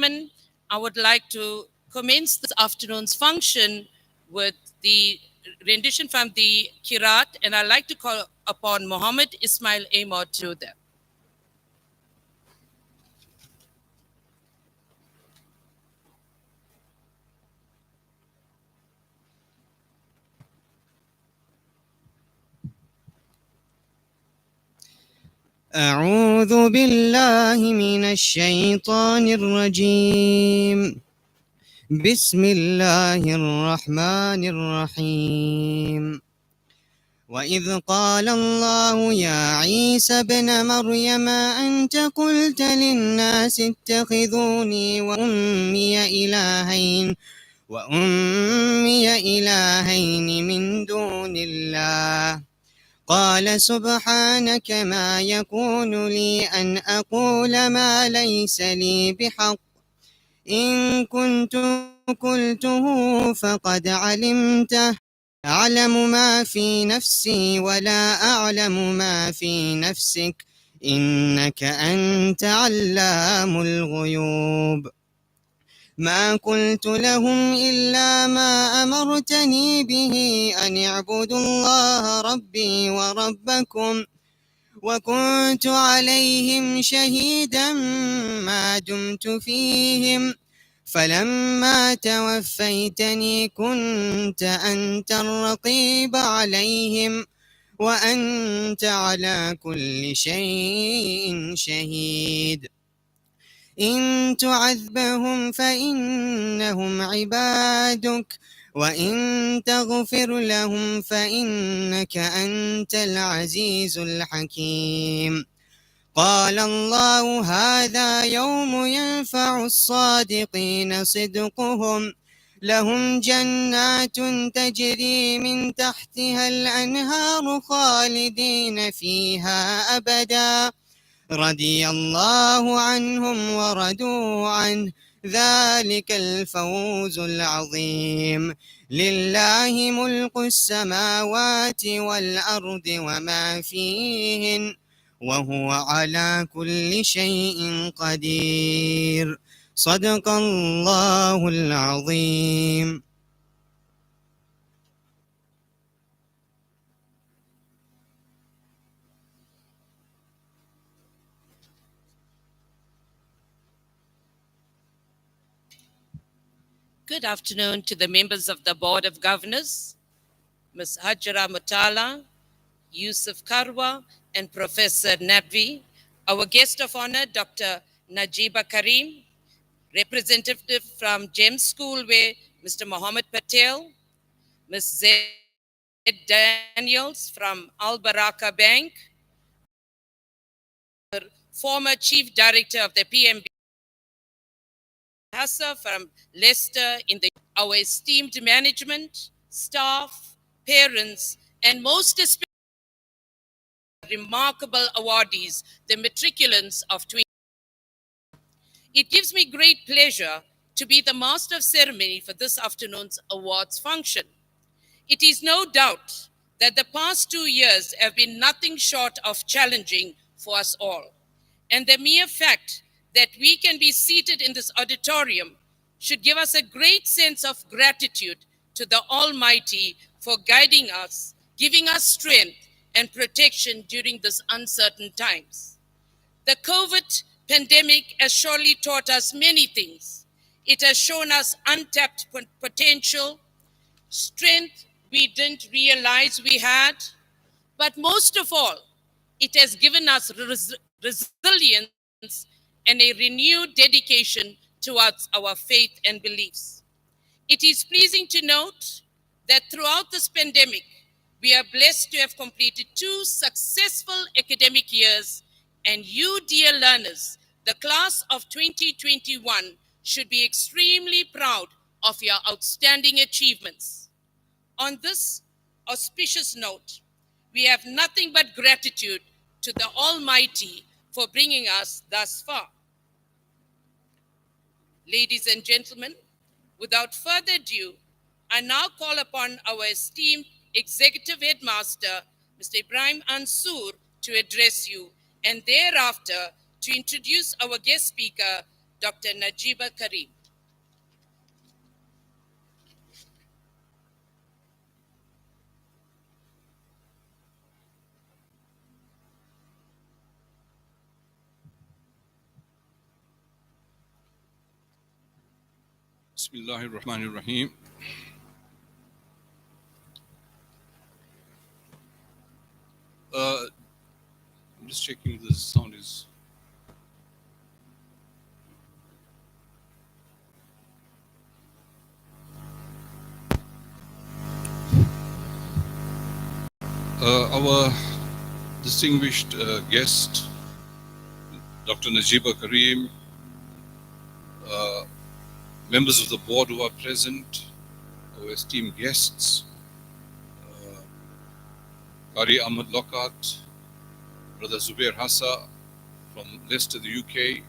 I would like to commence this afternoon's function with the rendition from the Kirat, and I'd like to call upon Muhammad Ismail Amor to do that. أعوذ بالله من الشيطان الرجيم. بسم الله الرحمن الرحيم. وإذ قال الله يا عيسى ابن مريم أنت قلت للناس اتخذوني وأمي إلهين من دون الله قال سبحانك ما يكون لي أن أقول ما ليس لي بحق إن كنت قلته فقد علمته أعلم ما في نفسي ولا أعلم ما في نفسك إنك أنت علام الغيوب ما قلت لهم إلا ما أمرتني به أن اعبدوا الله ربي وربكم وكنت عليهم شهيدا ما دمت فيهم فلما توفيتني كنت أنت الرقيب عليهم وأنت على كل شيء شهيد إن تعذبهم فإنهم عبادك وإن تغفر لهم فإنك أنت العزيز الحكيم قال الله هذا يوم ينفع الصادقين صدقهم لهم جنات تجري من تحتها الأنهار خالدين فيها أبدا رضي الله عنهم ورضوا عنه ذلك الفوز العظيم لله ملك السماوات والأرض وما فيهن وهو على كل شيء قدير صدق الله العظيم. Good afternoon to the members of the Board of Governors, Ms. Hajra Mutala, Yusuf Karwa, and Professor Nadvi, our guest of honor, Dr. Najiba Karim, representative from GEM School, where Mr. Mohammed Patel, Ms. Zed Daniels from Al Baraka Bank, former Chief Director of the PMB, Hassa from Leicester in the our esteemed management, staff, parents, and most especially remarkable awardees, the matriculants of 20. It gives me great pleasure to be the master of ceremony for this afternoon's awards function. It is no doubt that the past 2 years have been nothing short of challenging for us all. And the mere fact that we can be seated in this auditorium should give us a great sense of gratitude to the Almighty for guiding us, giving us strength and protection during these uncertain times. The COVID pandemic has surely taught us many things. It has shown us untapped potential, strength we didn't realize we had, but most of all, it has given us resilience and a renewed dedication towards our faith and beliefs. It is pleasing to note that throughout this pandemic, we are blessed to have completed 2 successful academic years, and you, dear learners, the class of 2021, should be extremely proud of your outstanding achievements. On this auspicious note, we have nothing but gratitude to the Almighty for bringing us thus far. Ladies and gentlemen, without further ado, I now call upon our esteemed Executive Headmaster, Mr. Ibrahim Ansur, to address you, and thereafter to introduce our guest speaker, Dr. Najiba Karim. Bismillahir Rahmanir Rahim. I'm just checking if the sound is. Our distinguished guest, Dr. Najiba Karim, members of the board who are present, our esteemed guests, Qari Ahmad Lokat, Brother Zubair Hassa from Leicester, the UK,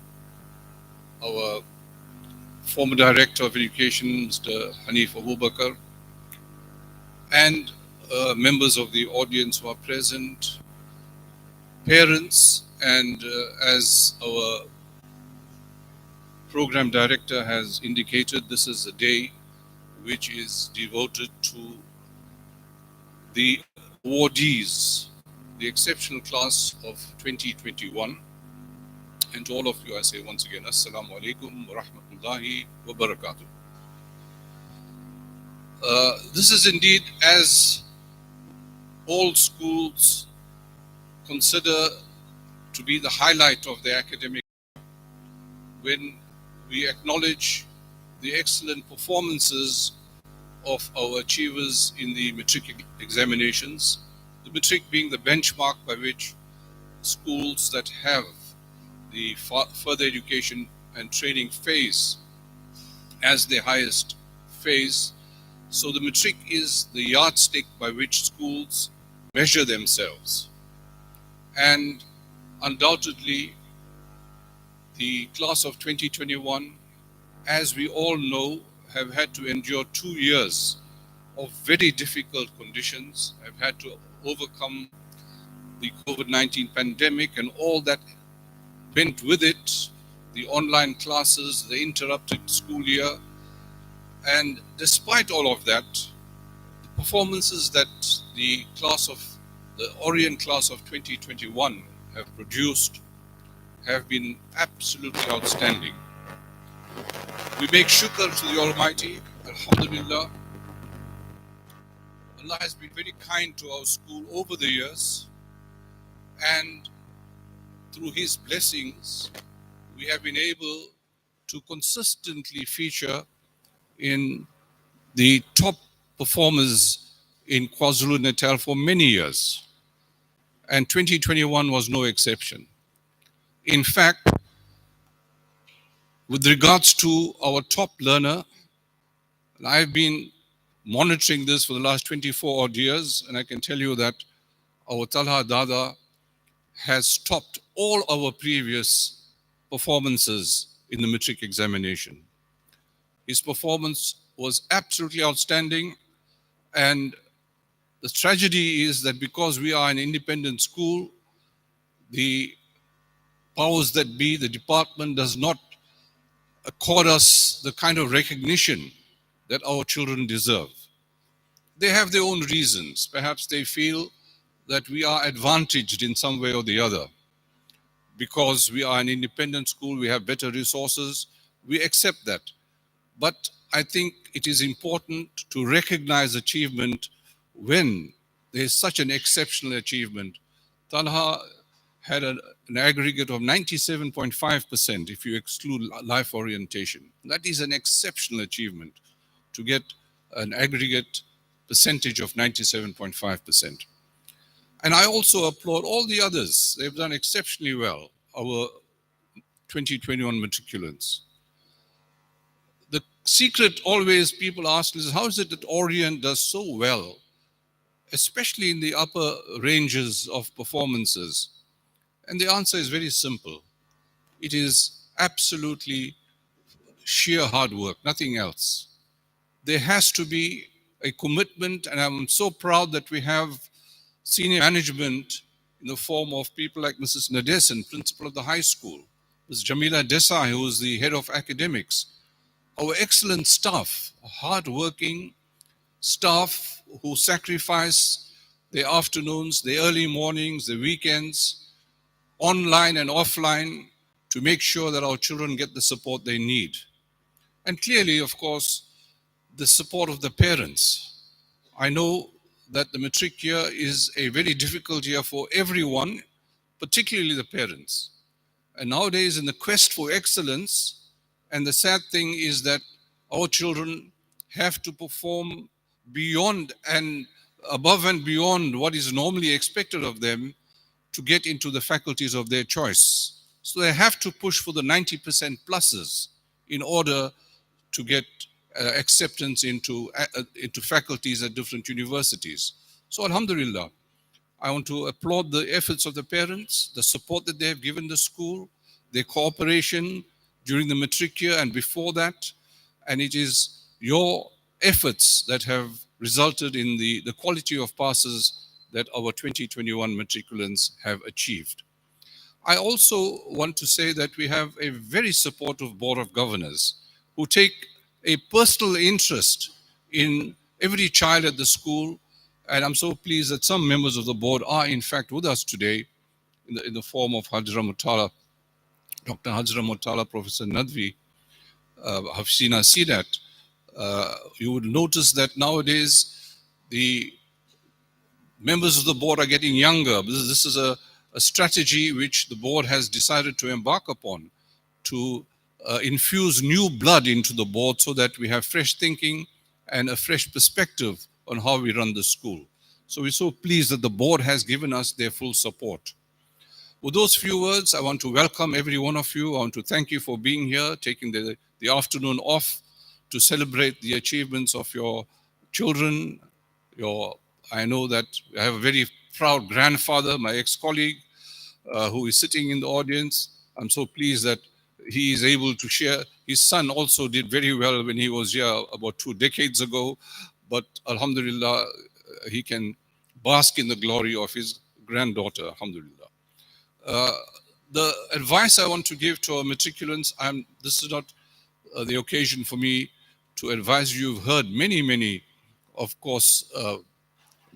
our former Director of Education, Mr. Hanif Abubakar, and members of the audience who are present, parents, and as our program director has indicated, this is a day which is devoted to the awardees, the exceptional class of 2021. And to all of you, I say once again, Assalamu alaikum wa rahmatullahi wa barakatuh. This is indeed, as all schools consider to be the highlight of their academic, when we acknowledge the excellent performances of our achievers in the Matric examinations, the Matric being the benchmark by which schools that have the further education and training phase as their highest phase. So the Matric is the yardstick by which schools measure themselves. And undoubtedly, the class of 2021, as we all know, have had to endure 2 years of very difficult conditions, have had to overcome the COVID-19 pandemic and all that went with it, the online classes, the interrupted school year. And despite all of that, the performances that the Orient class of 2021 have produced have been absolutely outstanding. We make shukr to the Almighty, Alhamdulillah. Allah has been very kind to our school over the years, and through His blessings, we have been able to consistently feature in the top performers in KwaZulu-Natal for many years. And 2021 was no exception. In fact, with regards to our top learner, and I've been monitoring this for the last 24 odd years, and I can tell you that our Talha Dada has topped all our previous performances in the Matric examination. His performance was absolutely outstanding, and the tragedy is that because we are an independent school, the powers that be, the department, does not accord us the kind of recognition that our children deserve. They have their own reasons. Perhaps they feel that we are advantaged in some way or the other. Because we are an independent school, we have better resources, we accept that. But I think it is important to recognize achievement when there is such an exceptional achievement. Talha had an aggregate of 97.5% if you exclude life orientation. That is an exceptional achievement to get an aggregate percentage of 97.5%. And I also applaud all the others. They've done exceptionally well, our 2021 matriculants. The secret always people ask is, how is it that Orient does so well, especially in the upper ranges of performances? And the answer is very simple. It is absolutely sheer hard work, nothing else. There has to be a commitment, and I'm so proud that we have senior management in the form of people like Mrs. Nadesan, principal of the high school, Ms. Jamila Desai, who is the head of academics, our excellent staff, hard-working staff who sacrifice their afternoons, their early mornings, their weekends, online and offline, to make sure that our children get the support they need. And clearly, of course, the support of the parents. I know that the matric year is a very difficult year for everyone, particularly the parents. And nowadays, in the quest for excellence, and the sad thing is that our children have to perform beyond and above and beyond what is normally expected of them to get into the faculties of their choice. So they have to push for the 90% pluses in order to get acceptance into faculties at different universities. So Alhamdulillah, I want to applaud the efforts of the parents, the support that they have given the school, their cooperation during the matric year and before that. And it is your efforts that have resulted in the quality of passes that our 2021 matriculants have achieved. I also want to say that we have a very supportive board of governors who take a personal interest in every child at the school. And I'm so pleased that some members of the board are in fact with us today in the form of Hajra Mutala, Dr. Hajra Mutala, Professor Nadvi, Hafsina Sidat. You would notice that nowadays the members of the board are getting younger. This is a strategy which the board has decided to embark upon to infuse new blood into the board so that we have fresh thinking and a fresh perspective on how we run the school. So we're so pleased that the board has given us their full support. With those few words, I want to welcome every one of you. I want to thank you for being here, taking the afternoon off to celebrate the achievements of your children. I know that I have a very proud grandfather, my ex-colleague, who is sitting in the audience. I'm so pleased that he is able to share. His son also did very well when he was here about 2 decades ago. But Alhamdulillah, he can bask in the glory of his granddaughter, Alhamdulillah. The advice I want to give to our matriculants, this is not the occasion for me to advise you. You've heard many, of course,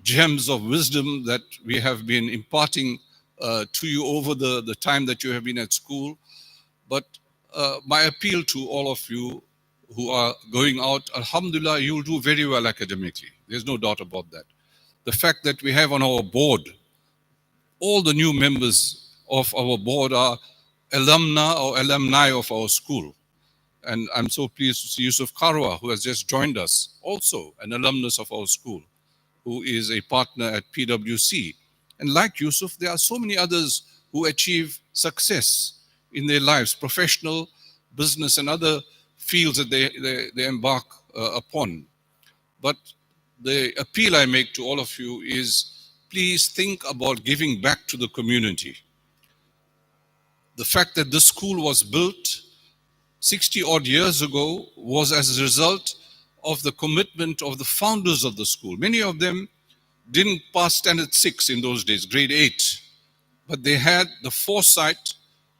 gems of wisdom that we have been imparting to you over the time that you have been at school. But my appeal to all of you who are going out, Alhamdulillah, you will do very well academically. There's no doubt about that. The fact that we have on our board, all the new members of our board are alumna or alumni of our school. And I'm so pleased to see Yusuf Karwa, who has just joined us, also an alumnus of our school, who is a partner at PwC. And like Yusuf, there are so many others who achieve success in their lives, professional, business, and other fields that they embark upon. But the appeal I make to all of you is, please think about giving back to the community. The fact that this school was built 60 odd years ago was as a result of the commitment of the founders of the school. Many of them didn't pass standard 6 in those days, grade 8, but they had the foresight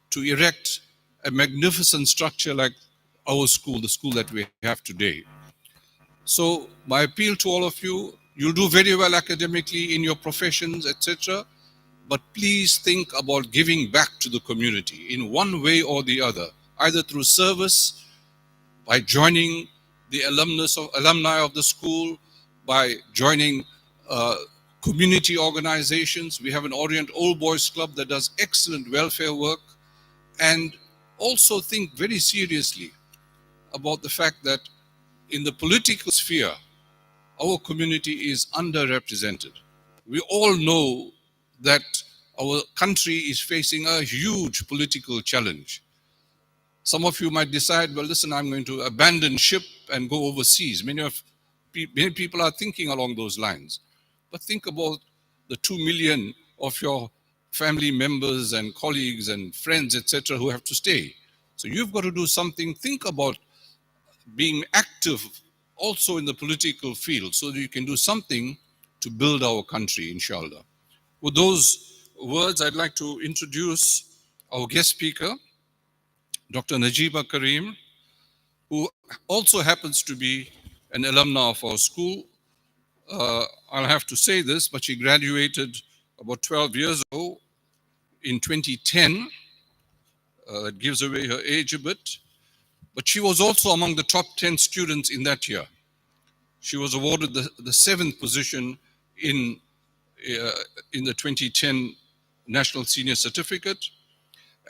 to erect a magnificent structure like our school, the school that we have today. So my appeal to all of you, you'll do very well academically in your professions, etc. But please think about giving back to the community in one way or the other, either through service, by joining the alumni of the school, by joining community organizations. We have an Orient Old Boys Club that does excellent welfare work. And also think very seriously about the fact that in the political sphere, our community is underrepresented. We all know that our country is facing a huge political challenge. Some of you might decide, well, listen, I'm going to abandon ship and go overseas. Many people are thinking along those lines. But think about the 2 million of your family members and colleagues and friends, etc., who have to stay. So you've got to do something. Think about being active also in the political field so that you can do something to build our country, inshallah. With those words, I'd like to introduce our guest speaker, Dr. Najeeba Karim, who also happens to be an alumna of our school. I'll have to say this, but she graduated about 12 years ago in 2010. That gives away her age a bit. But she was also among the top 10 students in that year. She was awarded the seventh position in, in the 2010 National Senior Certificate,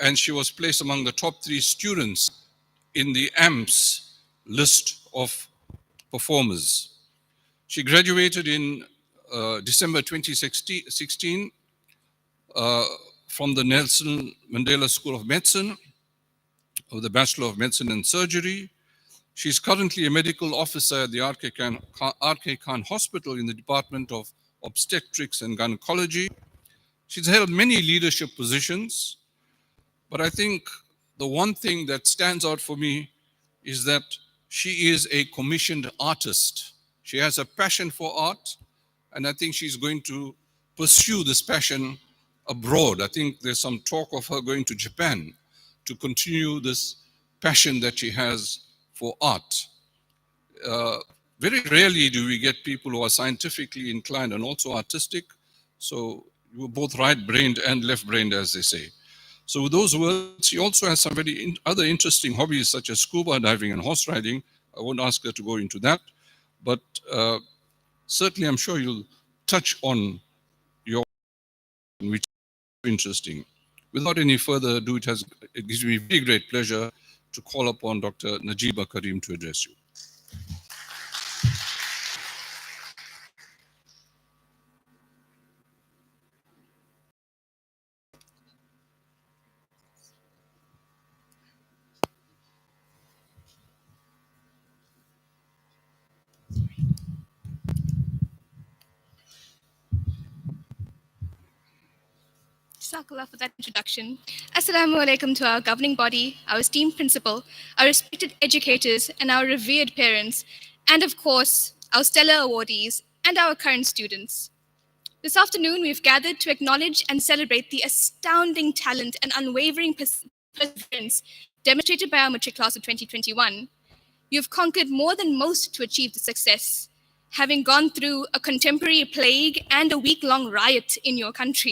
and she was placed among the top 3 students in the AMPS list of performers. She graduated in December 2016 from the Nelson Mandela School of Medicine, with a Bachelor of Medicine and Surgery. She's currently a medical officer at the R.K. Khan Hospital in the Department of Obstetrics and Gynecology. She's held many leadership positions, but I think the one thing that stands out for me is that she is a commissioned artist. She has a passion for art, and I think she's going to pursue this passion abroad. I think there's some talk of her going to Japan to continue this passion that she has for art. Very rarely do we get people who are scientifically inclined and also artistic. So you were both right-brained and left-brained, as they say. So with those words, she also has some very other interesting hobbies, such as scuba diving and horse riding. I won't ask her to go into that, but certainly I'm sure you'll touch on your, which is interesting. Without any further ado, it gives me very great pleasure to call upon Dr. Najeeba Karim to address you. Jazakallah for that introduction. Assalamu alaikum to our governing body, our esteemed principal, our respected educators, and our revered parents, and of course, our stellar awardees and our current students. This afternoon, we've gathered to acknowledge and celebrate the astounding talent and unwavering perseverance demonstrated by our Matric class of 2021. You've conquered more than most to achieve this success, having gone through a contemporary plague and a week-long riot in your country.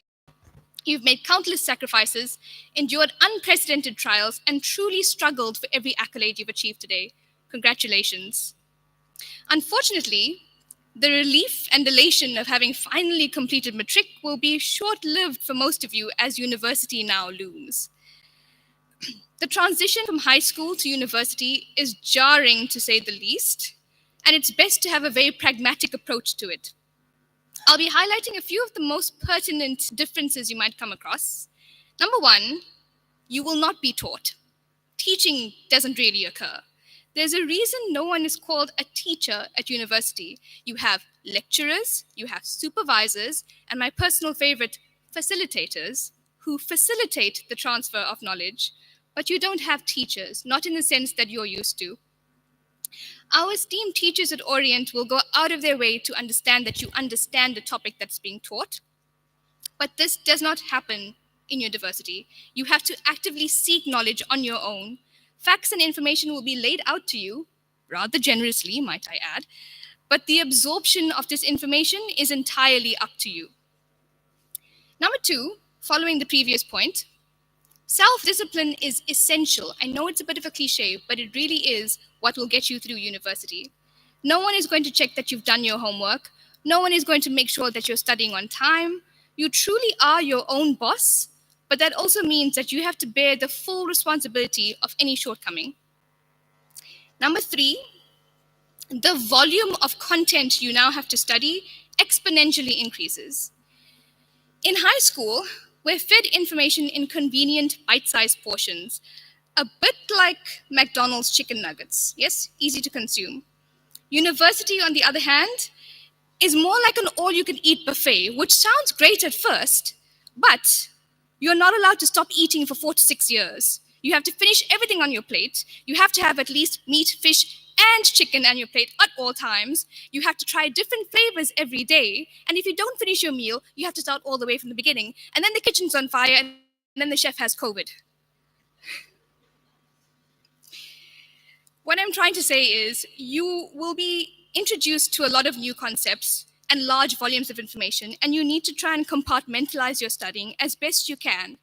You've made countless sacrifices, endured unprecedented trials, and truly struggled for every accolade you've achieved today. Congratulations. Unfortunately, the relief and elation of having finally completed Matric will be short-lived for most of you as university now looms. The transition from high school to university is jarring, to say the least, and it's best to have a very pragmatic approach to it. I'll be highlighting a few of the most pertinent differences you might come across. Number one, you will not be taught. Teaching doesn't really occur. There's a reason no one is called a teacher at university. You have lecturers, you have supervisors, and my personal favorite, facilitators, who facilitate the transfer of knowledge, but you don't have teachers, not in the sense that you're used to. Our esteemed teachers at Orient will go out of their way to understand that you understand the topic that's being taught, but this does not happen in university. You have to actively seek knowledge on your own. Facts and information will be laid out to you, rather generously, might I add, but the absorption of this information is entirely up to you. Number two, following the previous point, self-discipline is essential. I know it's a bit of a cliche, but it really is what will get you through university. No one is going to check that you've done your homework. No one is going to make sure that you're studying on time. You truly are your own boss, but that also means that you have to bear the full responsibility of any shortcoming. Number three, the volume of content you now have to study exponentially increases. In high school, we're fed information in convenient bite-sized portions, a bit like McDonald's chicken nuggets. Yes, easy to consume. University, on the other hand, is more like an all-you-can-eat buffet, which sounds great at first, but you're not allowed to stop eating for 4 to 6 years. You have to finish everything on your plate. You have to have at least meat, fish, and chicken on your plate at all times. You have to try different flavors every day. And if you don't finish your meal, you have to start all the way from the beginning. And then the kitchen's on fire, and then the chef has COVID. What I'm trying to say is you will be introduced to a lot of new concepts and large volumes of information, and you need to try and compartmentalize your studying as best you can.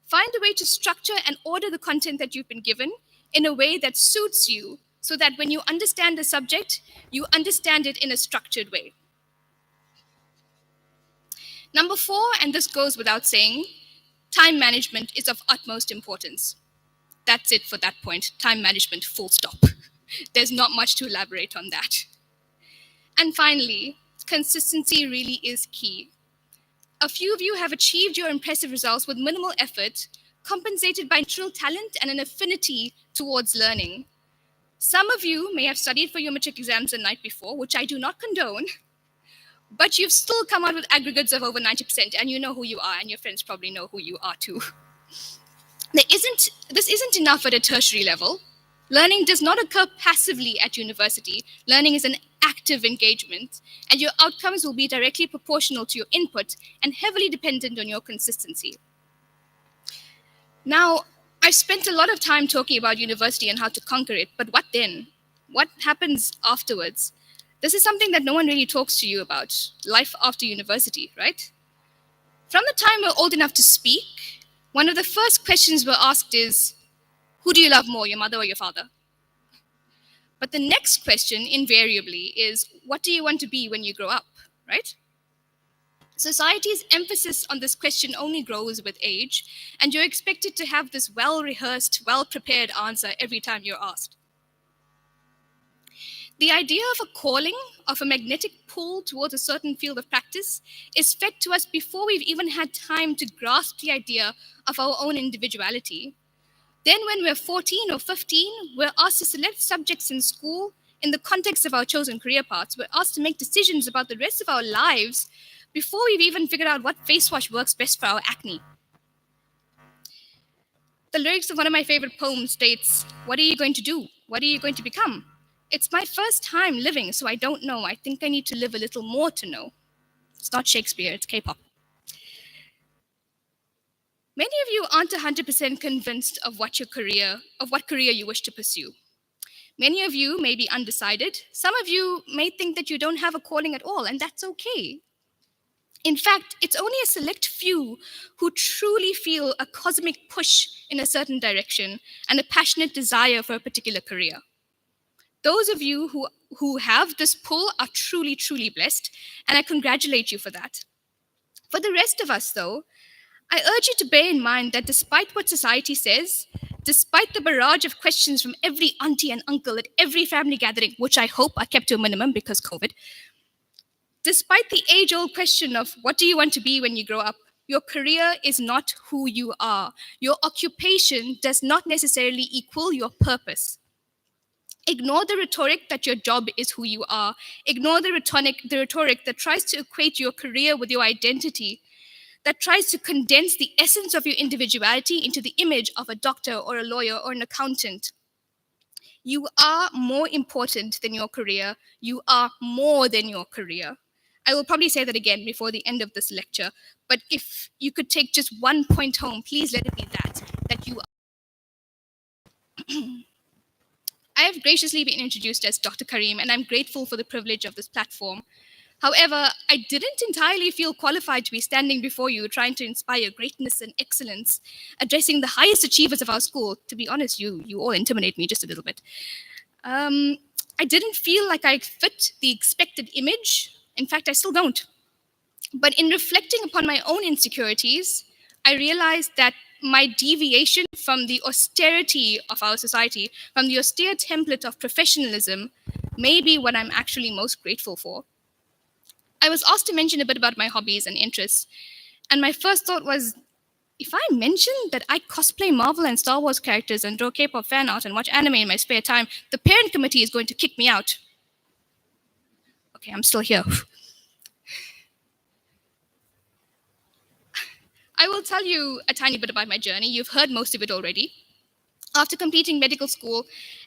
Find a way to structure and order the content that you've been given in a way that suits you so that when you understand the subject, you understand it in a structured way. Number 4, and this goes without saying, time management is of utmost importance. That's it for that point. Time management, full stop. There's not much to elaborate on that. And finally, consistency really is key. A few of you have achieved your impressive results with minimal effort, compensated by natural talent and an affinity towards learning. Some of you may have studied for your matric exams the night before, which I do not condone, but you've still come out with aggregates of over 90%, and you know who you are, and your friends probably know who you are too. This isn't enough at a tertiary level. Learning does not occur passively at university. Learning is an active engagement, and your outcomes will be directly proportional to your input and heavily dependent on your consistency. Now, I've spent a lot of time talking about university and how to conquer it, but what then? What happens afterwards? This is something that no one really talks to you about, life after university, right? From the time we're old enough to speak, one of the first questions we're asked is, who do you love more, your mother or your father? But the next question, invariably, is, what do you want to be when you grow up, right? Society's emphasis on this question only grows with age, and you're expected to have this well-rehearsed, well-prepared answer every time you're asked. The idea of a calling, of a magnetic pull towards a certain field of practice, is fed to us before we've even had time to grasp the idea of our own individuality. Then when we're 14 or 15, we're asked to select subjects in school in the context of our chosen career paths. We're asked to make decisions about the rest of our lives before we've even figured out what face wash works best for our acne. The lyrics of one of my favorite poems states, "What are you going to do? What are you going to become? It's my first time living, so I don't know. I think I need to live a little more to know." It's not Shakespeare, it's K-pop. Many of you aren't 100% convinced of what career you wish to pursue. Many of you may be undecided. Some of you may think that you don't have a calling at all, and that's okay. In fact, it's only a select few who truly feel a cosmic push in a certain direction and a passionate desire for a particular career. Those of you who have this pull are truly, truly blessed, and I congratulate you for that. For the rest of us, though, I urge you to bear in mind that despite what society says, despite the barrage of questions from every auntie and uncle at every family gathering, which I hope are kept to a minimum because COVID, despite the age-old question of what do you want to be when you grow up, your career is not who you are. Your occupation does not necessarily equal your purpose. Ignore the rhetoric that your job is who you are. Ignore the rhetoric that tries to equate your career with your identity, that tries to condense the essence of your individuality into the image of a doctor or a lawyer or an accountant. You are more important than your career. You are more than your career. I will probably say that again before the end of this lecture, but if you could take just one point home, please let it be that you are. I have graciously been introduced as Dr. Kareem, and I'm grateful for the privilege of this platform. However, I didn't entirely feel qualified to be standing before you trying to inspire greatness and excellence, addressing the highest achievers of our school. To be honest, you all intimidate me just a little bit. I didn't feel like I fit the expected image. In fact, I still don't. But in reflecting upon my own insecurities, I realized that my deviation from the austerity of our society, from the austere template of professionalism, may be what I'm actually most grateful for. I was asked to mention a bit about my hobbies and interests, and my first thought was, if I mention that I cosplay Marvel and Star Wars characters and draw K-pop fan art and watch anime in my spare time, the parent committee is going to kick me out. Okay, I'm still here. I will tell you a tiny bit about my journey. You've heard most of it already. After completing medical school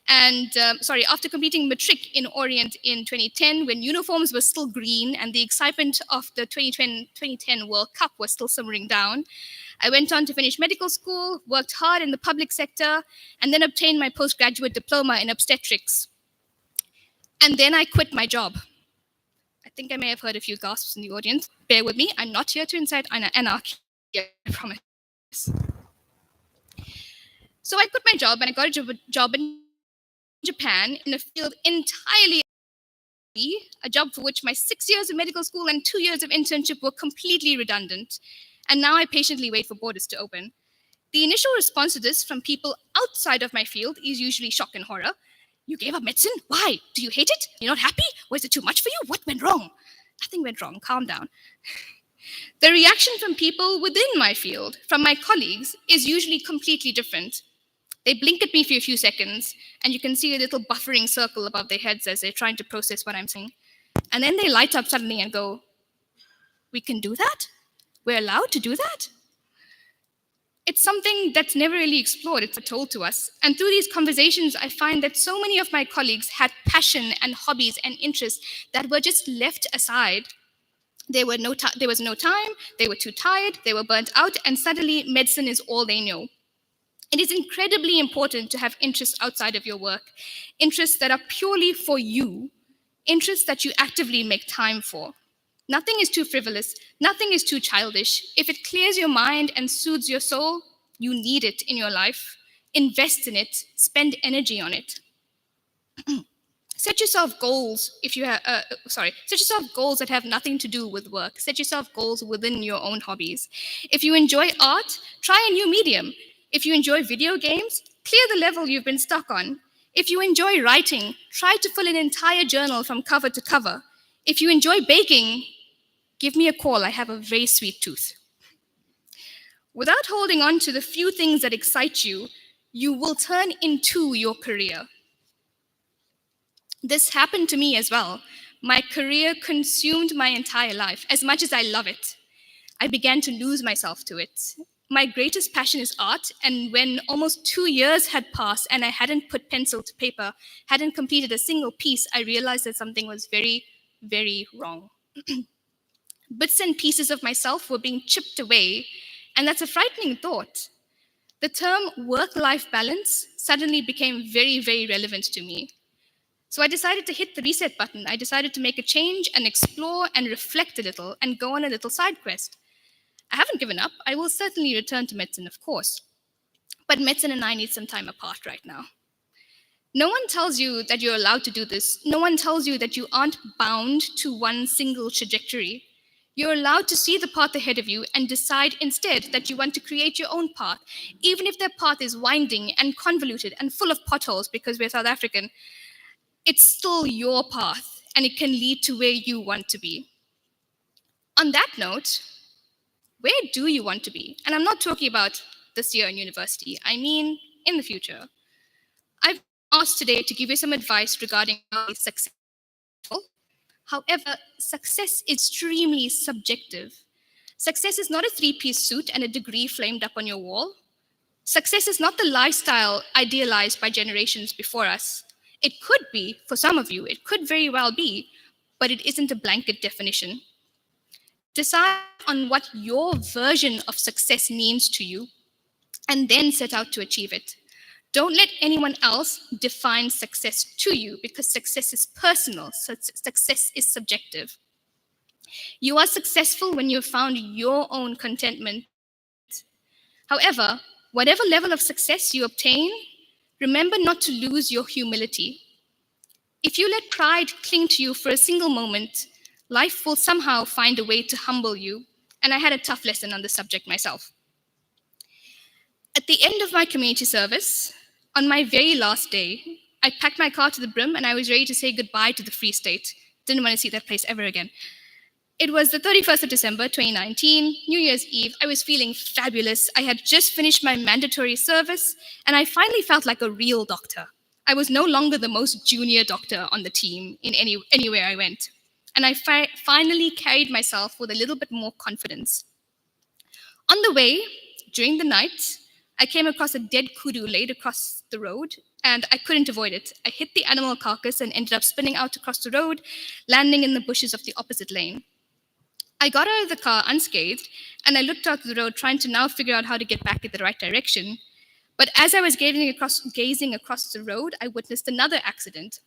after completing Matric in Orient in 2010, when uniforms were still green and the excitement of the 2010 World Cup was still simmering down, I went on to finish medical school, worked hard in the public sector, and then obtained my postgraduate diploma in obstetrics. And then I quit my job. I think I may have heard a few gasps in the audience. Bear with me, I'm not here to incite anarchy, I promise. So I quit my job and I got a job in Japan in a field entirely, a job for which my 6 years of medical school and 2 years of internship were completely redundant. And now I patiently wait for borders to open. The initial response to this from people outside of my field is usually shock and horror. You gave up medicine? Why? Do you hate it? You're not happy? Was it too much for you? What went wrong? Nothing went wrong. Calm down. The reaction from people within my field, from my colleagues, is usually completely different. They blink at me for a few seconds, and you can see a little buffering circle above their heads as they're trying to process what I'm saying. And then they light up suddenly and go, "We can do that? We're allowed to do that?" It's something that's never really explored, it's told to us. And through these conversations, I find that so many of my colleagues had passion and hobbies and interests that were just left aside. There was no time, they were too tired, they were burnt out, and suddenly medicine is all they know. It is incredibly important to have interests outside of your work, interests that are purely for you, interests that you actively make time for. Nothing is too frivolous, nothing is too childish. If it clears your mind and soothes your soul, you need it in your life. Invest in it, spend energy on it. Set yourself goals set yourself goals that have nothing to do with work. Set yourself goals within your own hobbies. If you enjoy art, try a new medium. If you enjoy video games, clear the level you've been stuck on. If you enjoy writing, try to fill an entire journal from cover to cover. If you enjoy baking, give me a call. I have a very sweet tooth. Without holding on to the few things that excite you, you will turn into your career. This happened to me as well. My career consumed my entire life. As much as I love it, I began to lose myself to it. My greatest passion is art, and when almost 2 years had passed and I hadn't put pencil to paper, hadn't completed a single piece, I realized that something was very, very wrong. Bits and pieces of myself were being chipped away, and that's a frightening thought. The term work-life balance suddenly became very, very relevant to me. So I decided to hit the reset button. I decided to make a change and explore and reflect a little and go on a little side quest. I haven't given up. I will certainly return to medicine, of course. But medicine and I need some time apart right now. No one tells you that you're allowed to do this. No one tells you that you aren't bound to one single trajectory. You're allowed to see the path ahead of you and decide instead that you want to create your own path, even if that path is winding and convoluted and full of potholes because we're South African. It's still your path, and it can lead to where you want to be. On that note, where do you want to be? And I'm not talking about this year in university. I mean in the future. I've asked today to give you some advice regarding how to be successful. However, success is extremely subjective. Success is not a three-piece suit and a degree flamed up on your wall. Success is not the lifestyle idealized by generations before us. It could be, for some of you, it could very well be, but it isn't a blanket definition. Decide on what your version of success means to you, and then set out to achieve it. Don't let anyone else define success to you, because success is personal, success is subjective. You are successful when you've found your own contentment. However, whatever level of success you obtain, remember not to lose your humility. If you let pride cling to you for a single moment, life will somehow find a way to humble you. And I had a tough lesson on this subject myself. At the end of my community service, on my very last day, I packed my car to the brim and I was ready to say goodbye to the Free State. Didn't want to see that place ever again. It was the 31st of December, 2019, New Year's Eve. I was feeling fabulous. I had just finished my mandatory service, and I finally felt like a real doctor. I was no longer the most junior doctor on the team in anywhere I went. And I finally carried myself with a little bit more confidence. On the way, during the night, I came across a dead kudu laid across the road, and I couldn't avoid it. I hit the animal carcass and ended up spinning out across the road, landing in the bushes of the opposite lane. I got out of the car unscathed, and I looked out the road trying to now figure out how to get back in the right direction. But as I was gazing across the road, I witnessed another accident.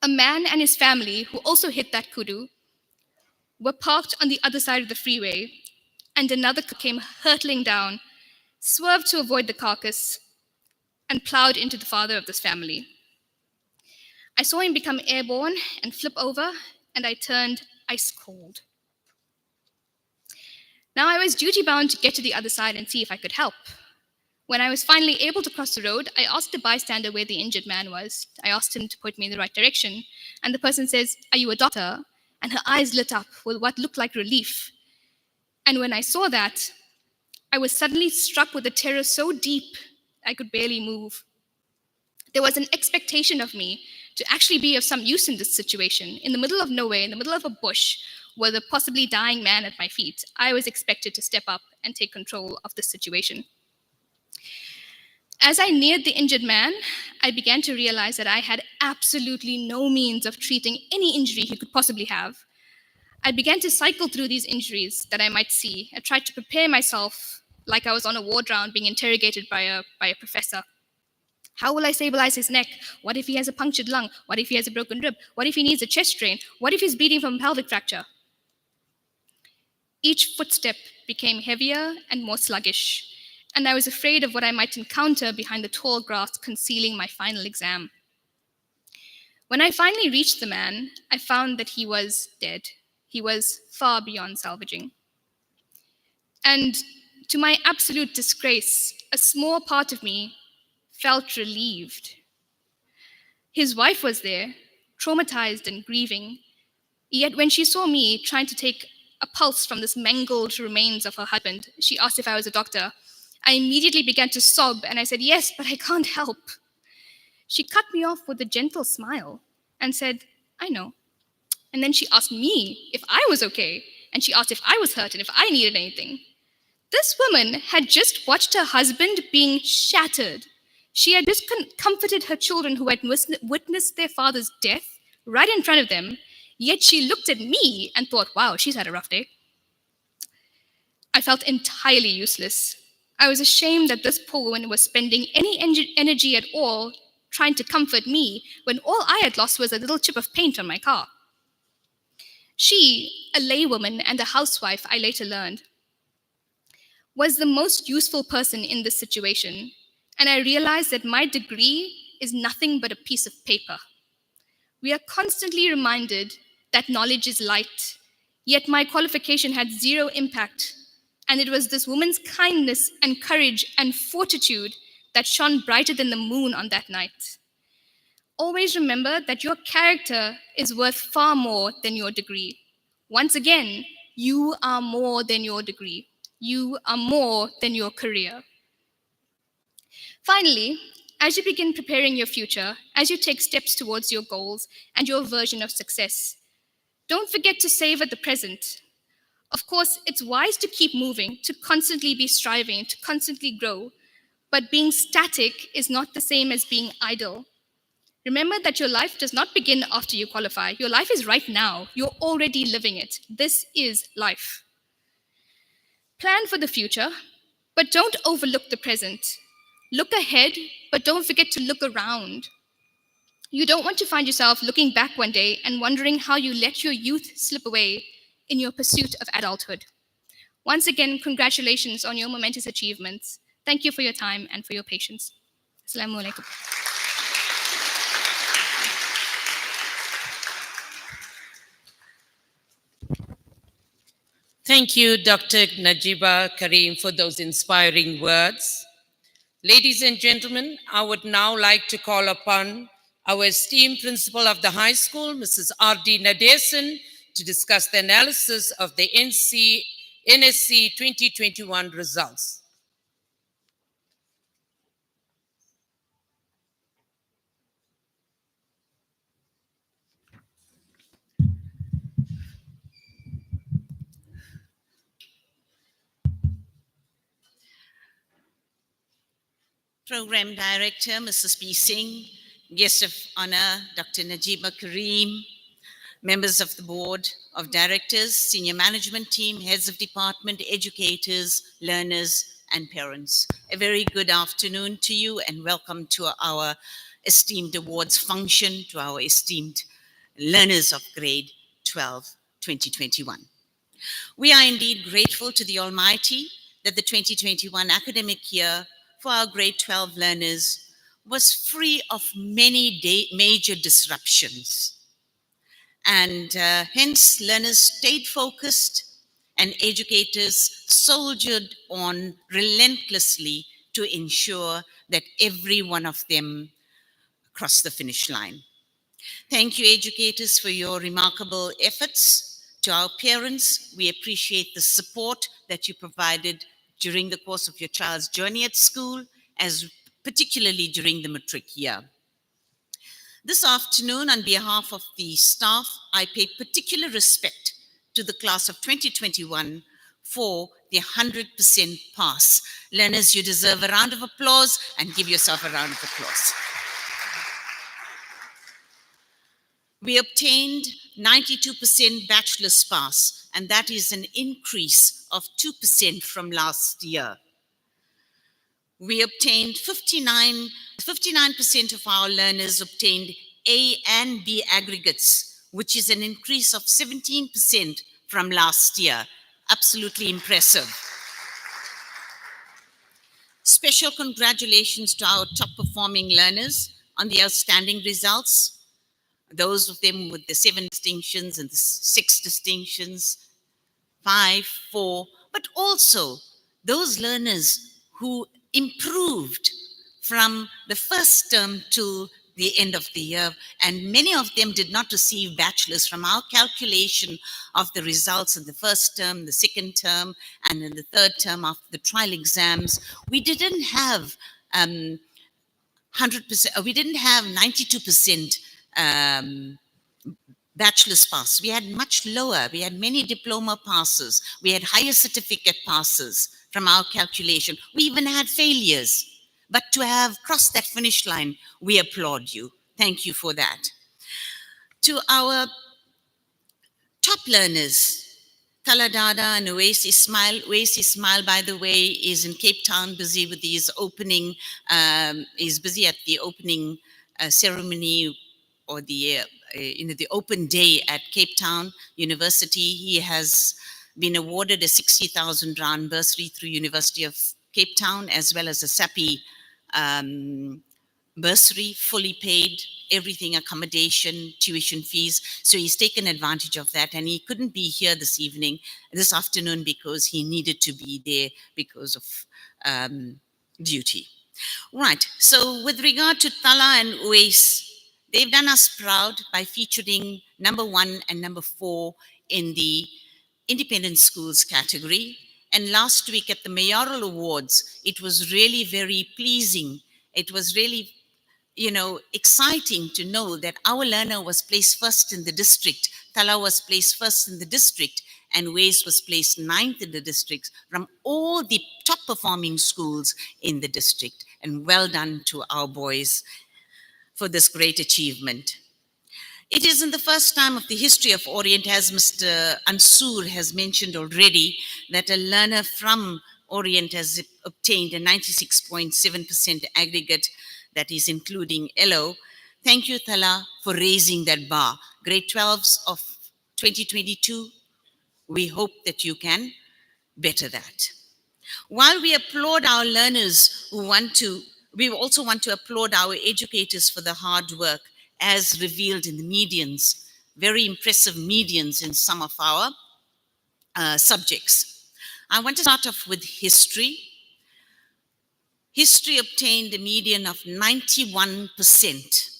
A man and his family, who also hit that kudu, were parked on the other side of the freeway, and another car came hurtling down, swerved to avoid the carcass, and plowed into the father of this family. I saw him become airborne and flip over, and I turned ice cold. Now I was duty bound to get to the other side and see if I could help. When I was finally able to cross the road, I asked a bystander where the injured man was. I asked him to point me in the right direction, and the person says, "Are you a doctor?" And her eyes lit up with what looked like relief. And when I saw that, I was suddenly struck with a terror so deep I could barely move. There was an expectation of me to actually be of some use in this situation. In the middle of nowhere, in the middle of a bush, with a possibly dying man at my feet, I was expected to step up and take control of the situation. As I neared the injured man, I began to realize that I had absolutely no means of treating any injury he could possibly have. I began to cycle through these injuries that I might see. I tried to prepare myself like I was on a ward round being interrogated by a professor. How will I stabilize his neck? What if he has a punctured lung? What if he has a broken rib? What if he needs a chest drain? What if he's bleeding from a pelvic fracture? Each footstep became heavier and more sluggish, and I was afraid of what I might encounter behind the tall grass concealing my final exam. When I finally reached the man, I found that he was dead. He was far beyond salvaging. And to my absolute disgrace, a small part of me felt relieved. His wife was there, traumatized and grieving, yet when she saw me trying to take a pulse from this mangled remains of her husband, she asked if I was a doctor. I immediately began to sob, and I said, "Yes, but I can't help." She cut me off with a gentle smile and said, "I know." And then she asked me if I was okay, and she asked if I was hurt and if I needed anything. This woman had just watched her husband being shattered. She had just comforted her children who had witnessed their father's death right in front of them, yet she looked at me and thought, "Wow, she's had a rough day." I felt entirely useless. I was ashamed that this poor woman was spending any energy at all trying to comfort me when all I had lost was a little chip of paint on my car. She, a laywoman and a housewife, I later learned, was the most useful person in this situation, and I realized that my degree is nothing but a piece of paper. We are constantly reminded that knowledge is light, yet my qualification had zero impact, and it was this woman's kindness and courage and fortitude that shone brighter than the moon on that night. Always remember that your character is worth far more than your degree. Once again, you are more than your degree. You are more than your career. Finally, as you begin preparing your future, as you take steps towards your goals and your version of success, don't forget to savor the present. Of course, it's wise to keep moving, to constantly be striving, to constantly grow, but being static is not the same as being idle. Remember that your life does not begin after you qualify. Your life is right now. You're already living it. This is life. Plan for the future, but don't overlook the present. Look ahead, but don't forget to look around. You don't want to find yourself looking back one day and wondering how you let your youth slip away in your pursuit of adulthood. Once again, congratulations on your momentous achievements. Thank you for your time and for your patience. Assalamu alaikum. Thank you, Dr. Najiba Karim, for those inspiring words. Ladies and gentlemen, I would now like to call upon our esteemed principal of the high school, Mrs. R.D. Nadesan, to discuss the analysis of the NSC 2021 results. Program Director, Mrs. B. Singh, Guest of Honor, Dr. Najiba Karim, members of the board of directors, senior management team, heads of department, educators, learners, and parents. A very good afternoon to you and welcome to our esteemed awards function, to our esteemed learners of grade 12, 2021. We are indeed grateful to the Almighty that the 2021 academic year for our grade 12 learners was free of many major disruptions. And hence, learners stayed focused and educators soldiered on relentlessly to ensure that every one of them crossed the finish line. Thank you, educators, for your remarkable efforts. To our parents, we appreciate the support that you provided during the course of your child's journey at school, as particularly during the Matric year. This afternoon, on behalf of the staff, I pay particular respect to the class of 2021 for the 100% pass. Learners, you deserve a round of applause, and give yourself a round of applause. We obtained 92% bachelor's pass, and that is an increase of 2% from last year. We obtained 59% of our learners obtained A and B aggregates, which is an increase of 17% from last year. Absolutely impressive. Special congratulations to our top performing learners on the outstanding results. Those of them with the 7 distinctions and the 6 distinctions, 5, 4, but also those learners who improved from the first term to the end of the year, and many of them did not receive bachelors. From our calculation of the results in the first term, the second term, and in the third term after the trial exams, we didn't have 100%, we didn't have 92% bachelor's pass. We had much lower. We had many diploma passes. We had higher certificate passes from our calculation. We even had failures. But to have crossed that finish line, we applaud you. Thank you for that. To our top learners, Taladada and Uwais Ismail. Uwais Ismail, by the way, is in Cape Town, busy with his opening, is busy at the opening ceremony or the open day at Cape Town University. He has been awarded a 60,000 rand bursary through University of Cape Town, as well as a SAPI bursary, fully paid, everything, accommodation, tuition fees. So he's taken advantage of that, and he couldn't be here this afternoon, because he needed to be there because of duty. Right, so with regard to Tala and Uwais, they've done us proud by featuring number 1 and number 4 in the independent schools category. And last week at the mayoral awards, it was really very pleasing. It was really, exciting to know that our learner was placed first in the district. Tala was placed first in the district, and Uwais was placed 9th in the district from all the top performing schools in the district. And well done to our boys for this great achievement. It isn't the first time of the history of Orient, as Mr. Ansur has mentioned already, that a learner from Orient has obtained a 96.7% aggregate, that is including LO. Thank you, Tala, for raising that bar. Grade 12s of 2022, we hope that you can better that. While we applaud our learners we also want to applaud our educators for the hard work, as revealed in the medians, very impressive medians in some of our subjects. I want to start off with history. History obtained a median of 91%.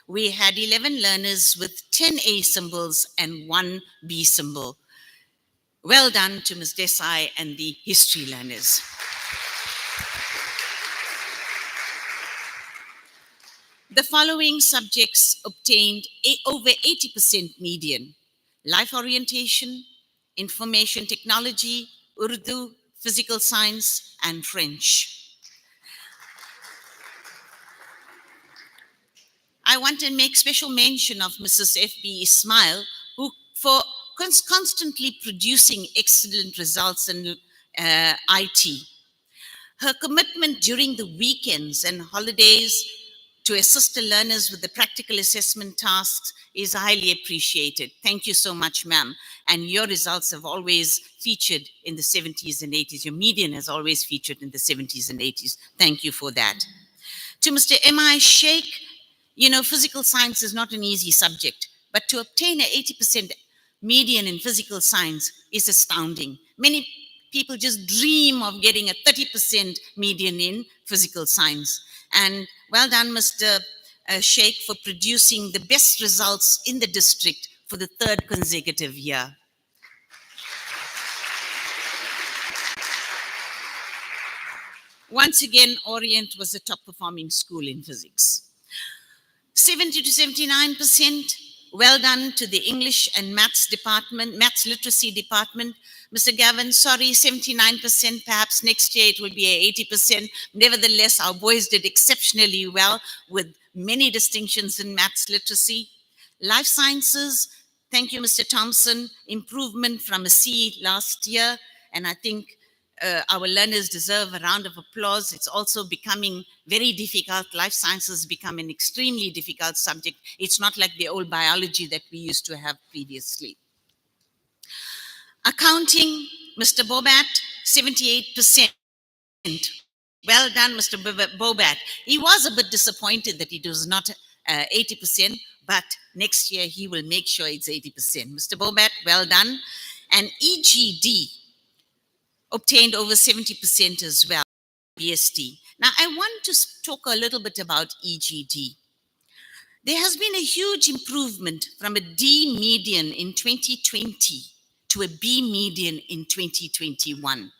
We had 11 learners with 10 A symbols and 1 B symbol. Well done to Ms. Desai and the history learners. The following subjects obtained over 80% median: life orientation, information technology, Urdu, physical science, and I want to make special mention of Mrs. F.B. Ismail, who for constantly producing excellent results in IT. Her commitment during the weekends and holidays to assist the learners with the practical assessment tasks is highly appreciated. Thank you so much, ma'am. And your results have always featured in the 70s and 80s. Your median has always featured in the 70s and 80s. Thank you for that. To Mr. M.I. Sheikh, you know, physical science is not an easy subject, but to obtain an 80% median in physical science is astounding. Many people just dream of getting a 30% median in physical science. And well done, Mr. Sheikh, for producing the best results in the district for the third consecutive year. Once again, Orient was a top performing school in physics. 70 to 79%. Well done to the English and Maths department, Maths literacy department. Mr. Gavin, sorry, 79%. Perhaps next year it will be 80%. Nevertheless, our boys did exceptionally well with many distinctions in Maths literacy. Life sciences, thank you, Mr. Thompson. Improvement from a C last year. And I think our learners deserve a round of applause. It's also becoming very difficult. Life sciences become an extremely difficult subject. It's not like the old biology that we used to have previously. Accounting, Mr. Bobat, 78%. Well done, Mr. Bobat. He was a bit disappointed that it was not 80%, but next year he will make sure it's 80%. Mr. Bobat, well done. And EGD, obtained over 70% as well, BST. Now, I want to talk a little bit about EGD. There has been a huge improvement from a D median in 2020 to a B median in 2021.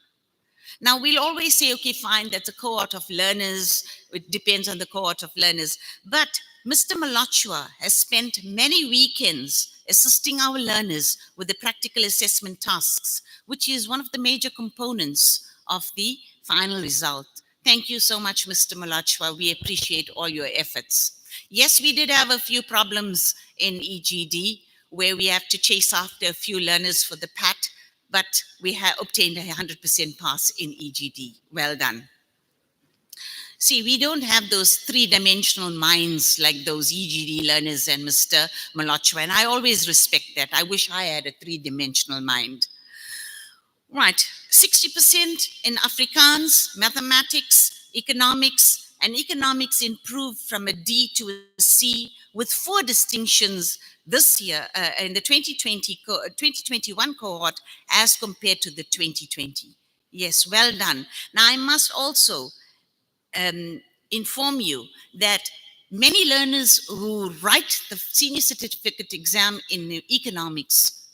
Now, we'll always say, okay, fine, that's a cohort of learners. It depends on the cohort of learners. But Mr. Malachua has spent many weekends assisting our learners with the practical assessment tasks, which is one of the major components of the final result. Thank you so much, Mr. Malachua. We appreciate all your efforts. Yes, we did have a few problems in EGD where we have to chase after a few learners for the PAT, but we have obtained a 100% pass in EGD. Well done. See, we don't have those three-dimensional minds like those EGD learners and Mr. Malachua, and I always respect that. I wish I had a three-dimensional mind. Right, 60% in Afrikaans, mathematics, economics, and economics improved from a D to a C with 4 distinctions this year in the 2021 cohort as compared to the 2020. Yes, well done. Now, I must also inform you that many learners who write the senior certificate exam in economics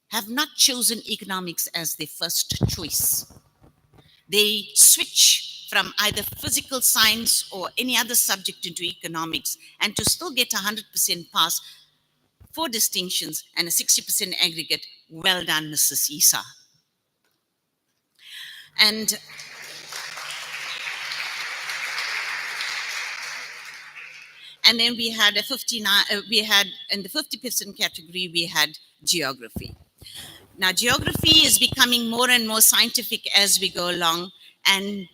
have not chosen economics as their first choice. They switch from either physical science or any other subject into economics, and to still get 100% pass, 4 distinctions and a 60% aggregate. Well done, Mrs. Isa. And then we had a 59, we had in the 50% category, we had geography. Now, geography is becoming more and more scientific as we go along. And,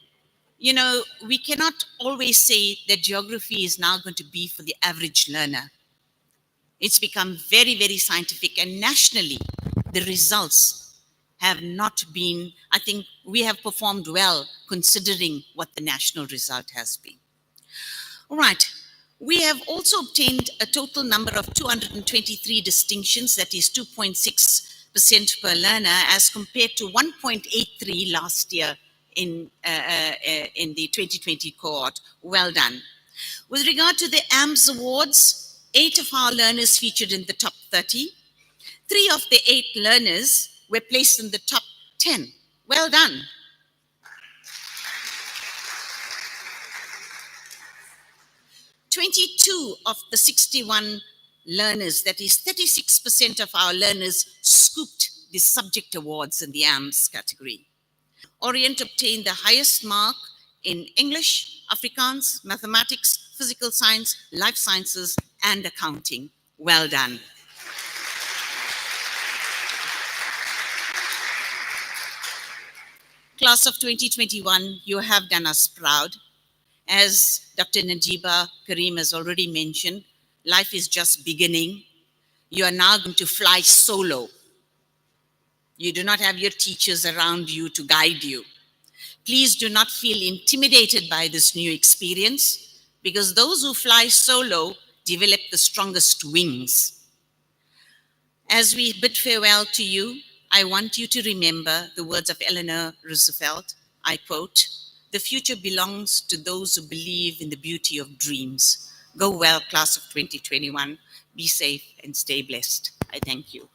you know, we cannot always say that geography is now going to be for the average learner. It's become very, very scientific. And nationally, the results have not been, I think we have performed well considering what the national result has been. All right. We have also obtained a total number of 223 distinctions, that is 2.6% per learner, as compared to 1.83 last year in the 2020 cohort. Well done. With regard to the AMS awards, 8 of our learners featured in the top 30. 3 of the 8 learners were placed in the top 10. Well done. 22 of the 61 learners, that is 36% of our learners, scooped the subject awards in the AMS category. Orient obtained the highest mark in English, Afrikaans, mathematics, physical science, life sciences, and accounting. Well done. Class of 2021, you have done us proud. As Dr. Najiba Karim has already mentioned, life is just beginning. You are now going to fly solo. You do not have your teachers around you to guide you. Please do not feel intimidated by this new experience, because those who fly solo develop the strongest wings. As we bid farewell to you, I want you to remember the words of Eleanor Roosevelt. I quote, "The future belongs to those who believe in the beauty of dreams." Go well, class of 2021. Be safe and stay blessed. I thank you.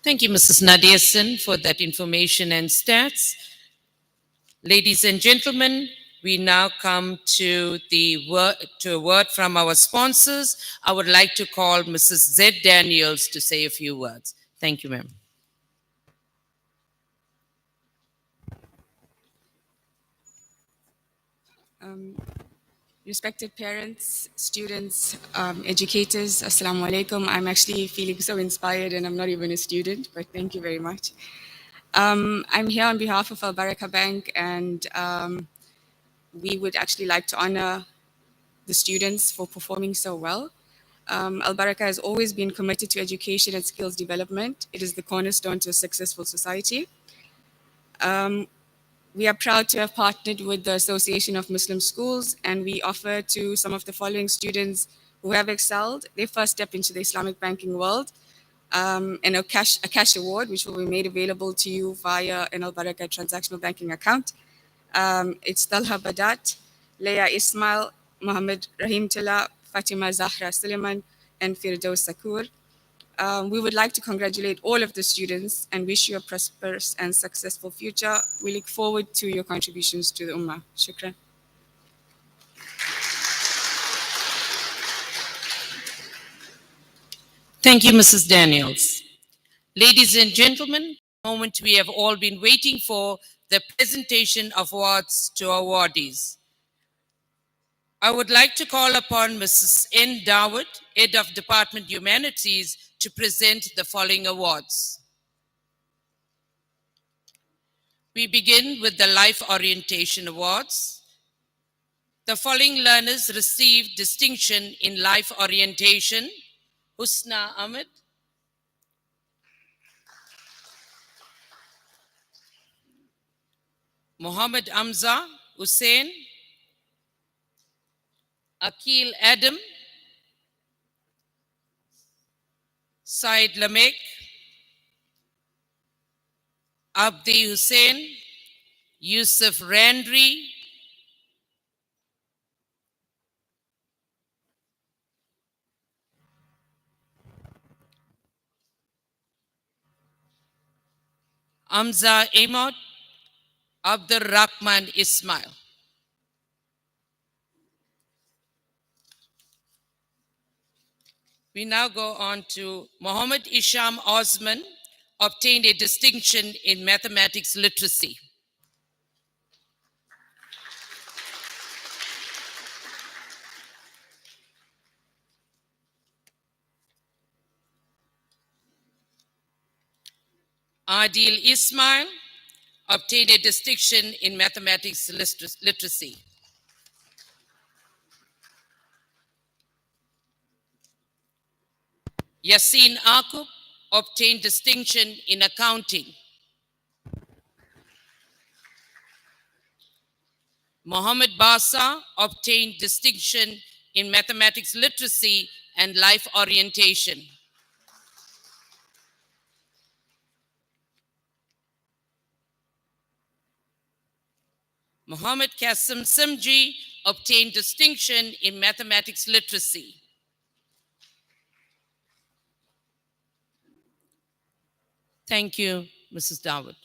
Thank you, Mrs. Nadiason, for that information and stats. Ladies and gentlemen, we now come to a word from our sponsors. I would like to call Mrs. Z. Daniels to say a few words. Thank you, ma'am. Respected parents, students, educators, Assalamu alaikum. I'm actually feeling so inspired and I'm not even a student, but thank you very much. I'm here on behalf of Al Baraka Bank, and we would actually like to honor the students for performing so well. Al Baraka has always been committed to education and skills development. It is the cornerstone to a successful society. We are proud to have partnered with the Association of Muslim Schools, and we offer to some of the following students who have excelled their first step into the Islamic banking world, and a cash award, which will be made available to you via an Al Baraka transactional banking account. It's Talha Badat, Leah Ismail, Mohammed Rahim Tala, Fatima Zahra Suleiman, and Firdaus Sakur. We would like to congratulate all of the students and wish you a prosperous and successful future. We look forward to your contributions to the Ummah. Shukran. Thank you, Mrs. Daniels. Ladies and gentlemen, the moment we have all been waiting for, the presentation of awards to awardees. I would like to call upon Mrs. N. Dawood, Head of Department Humanities, to present the following awards. We begin with the Life Orientation Awards. The following learners received distinction in Life Orientation: Husna Ahmed, Muhammad Amza Hussein, Akil Adam, Said Lamek, Abdi Hussein, Yusuf Randri, Amza Ahmad, Abdur Rahman Ismail. We now go on to Muhammad Isham Osman, obtained a distinction in mathematics literacy. Adil Ismail obtained a distinction in mathematics literacy. Yasin Akub obtained distinction in accounting. Mohammed Basa obtained distinction in mathematics literacy and life orientation. Mohammed Qasim Simji obtained distinction in mathematics literacy. Thank you, Mrs. Dawood.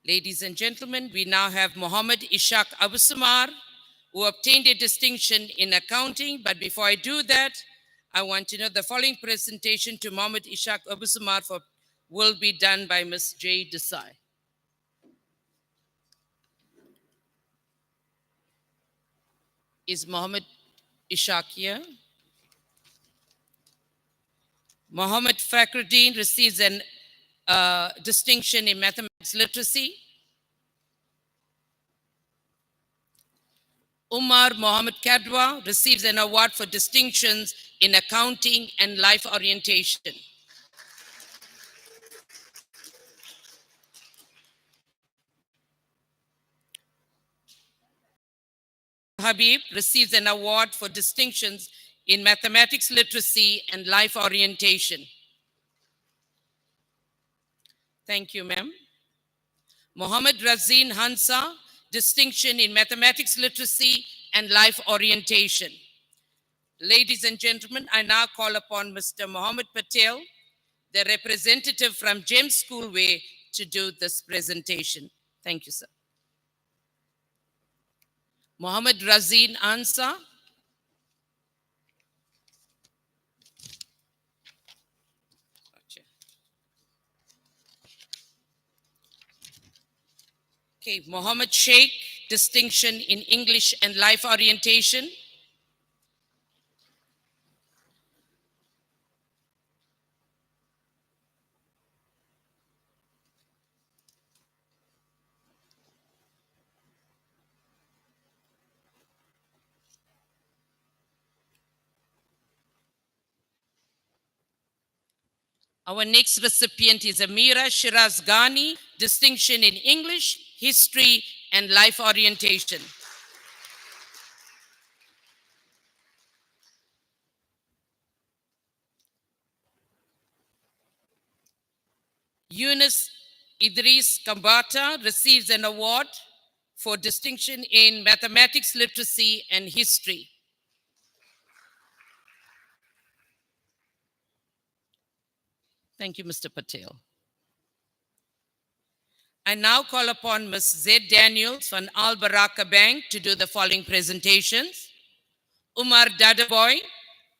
Ladies and gentlemen, we now have Mohammed Ishaq Abusumar, who obtained a distinction in accounting. But before I do that, I want to know the following presentation to Mohammed Ishaq Abusumar will be done by Ms. J. Desai. Is Mohammed Ishaq here? Mohammed Fakhruddin receives an distinction in mathematics literacy. Umar Mohammed Kadwa receives an award for distinctions in accounting and life orientation. Habib receives an award for distinctions in mathematics literacy and life orientation. Thank you, ma'am. Mohammed Razin Hansa, distinction in mathematics literacy and life orientation. Ladies and gentlemen, I now call upon Mr. Mohammed Patel, the representative from James Schoolway, to do this presentation. Thank you, sir. Mohammed Razin Hansa. Okay, Mohammed Sheikh, distinction in English and life orientation. Our next recipient is Amira Shiraz Ghani, distinction in English, history, and life orientation. Yunus Idris Kambata receives an award for distinction in mathematics literacy and history. Thank you, Mr. Patel. I now call upon Ms. Z. Daniels from Al Baraka Bank to do the following presentations. Umar Dadaboy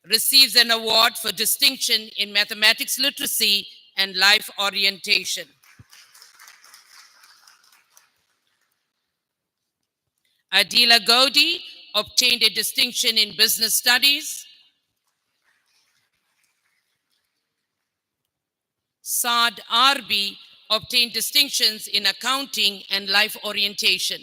receives an award for distinction in mathematics literacy and life orientation. Adila Godi obtained a distinction in business studies. Saad Arbi obtained distinctions in accounting and life orientation.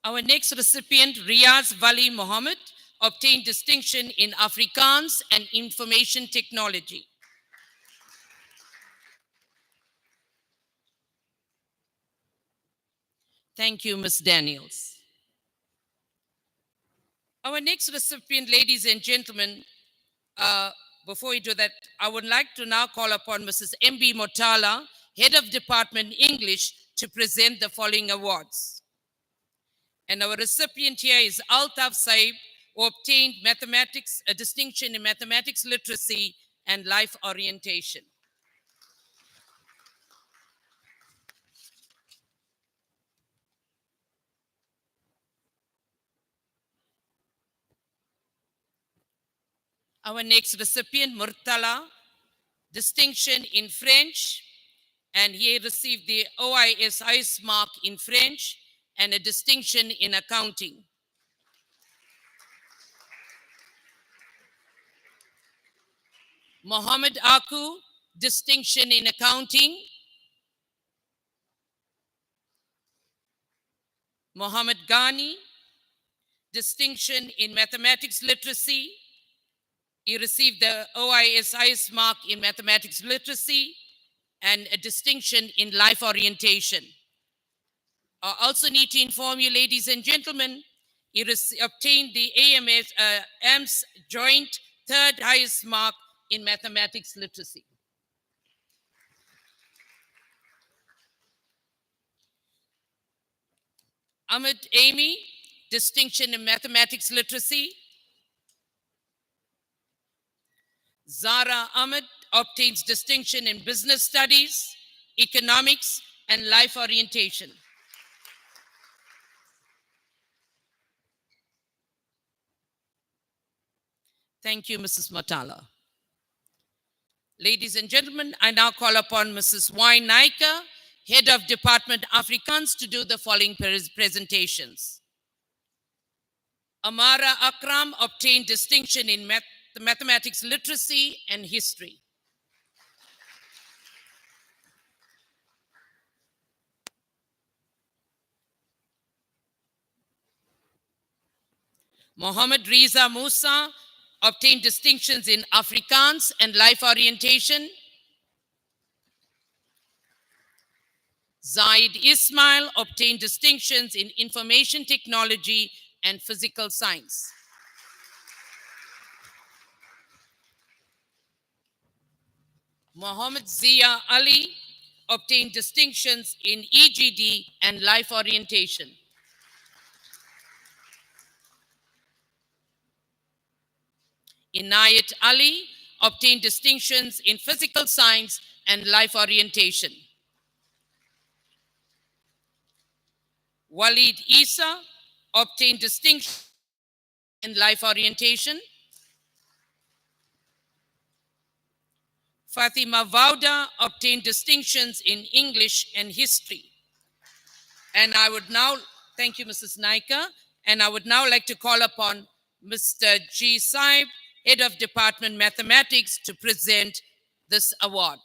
Our next recipient, Riaz Wali Mohammed, obtained distinction in Afrikaans and information technology. Thank you, Ms. Daniels. Our next recipient, ladies and gentlemen, before we do that, I would like to now call upon Mrs. M.B. Motala, Head of Department English, to present the following awards. And our recipient here is Altaf Saib, who obtained mathematics, a distinction in mathematics literacy and life orientation. Our next recipient, Murtala, distinction in French, and he received the OISIS mark in French and a distinction in accounting. Mohammed Aku, distinction in accounting. Mohammed Ghani, distinction in mathematics literacy. He received the OISIS mark in mathematics literacy and a distinction in life orientation. I also need to inform you, ladies and gentlemen, he obtained the AMS joint third highest mark in mathematics literacy. Ahmed Amy, distinction in mathematics literacy. Zara Ahmed obtains distinction in business studies, economics, and life orientation. Thank you, Mrs. Matala. Ladies and gentlemen, I now call upon Mrs. Y. Naika, Head of Department Afrikaans, to do the following presentations. Amara Akram obtained distinction in mathematics literacy and history. Mohammed Riza Musa obtained distinctions in Afrikaans and life orientation. Zaid Ismail obtained distinctions in information technology and physical science. Mohammed Zia Ali obtained distinctions in EGD and life orientation. Inayat Ali obtained distinctions in physical science and life orientation. Walid Isa obtained distinction in life orientation. Fatima Vauda obtained distinctions in English and history. And I would now, thank you, Mrs. Naika, and I would now like to call upon Mr. G. Saib, Head of Department Mathematics, to present this award.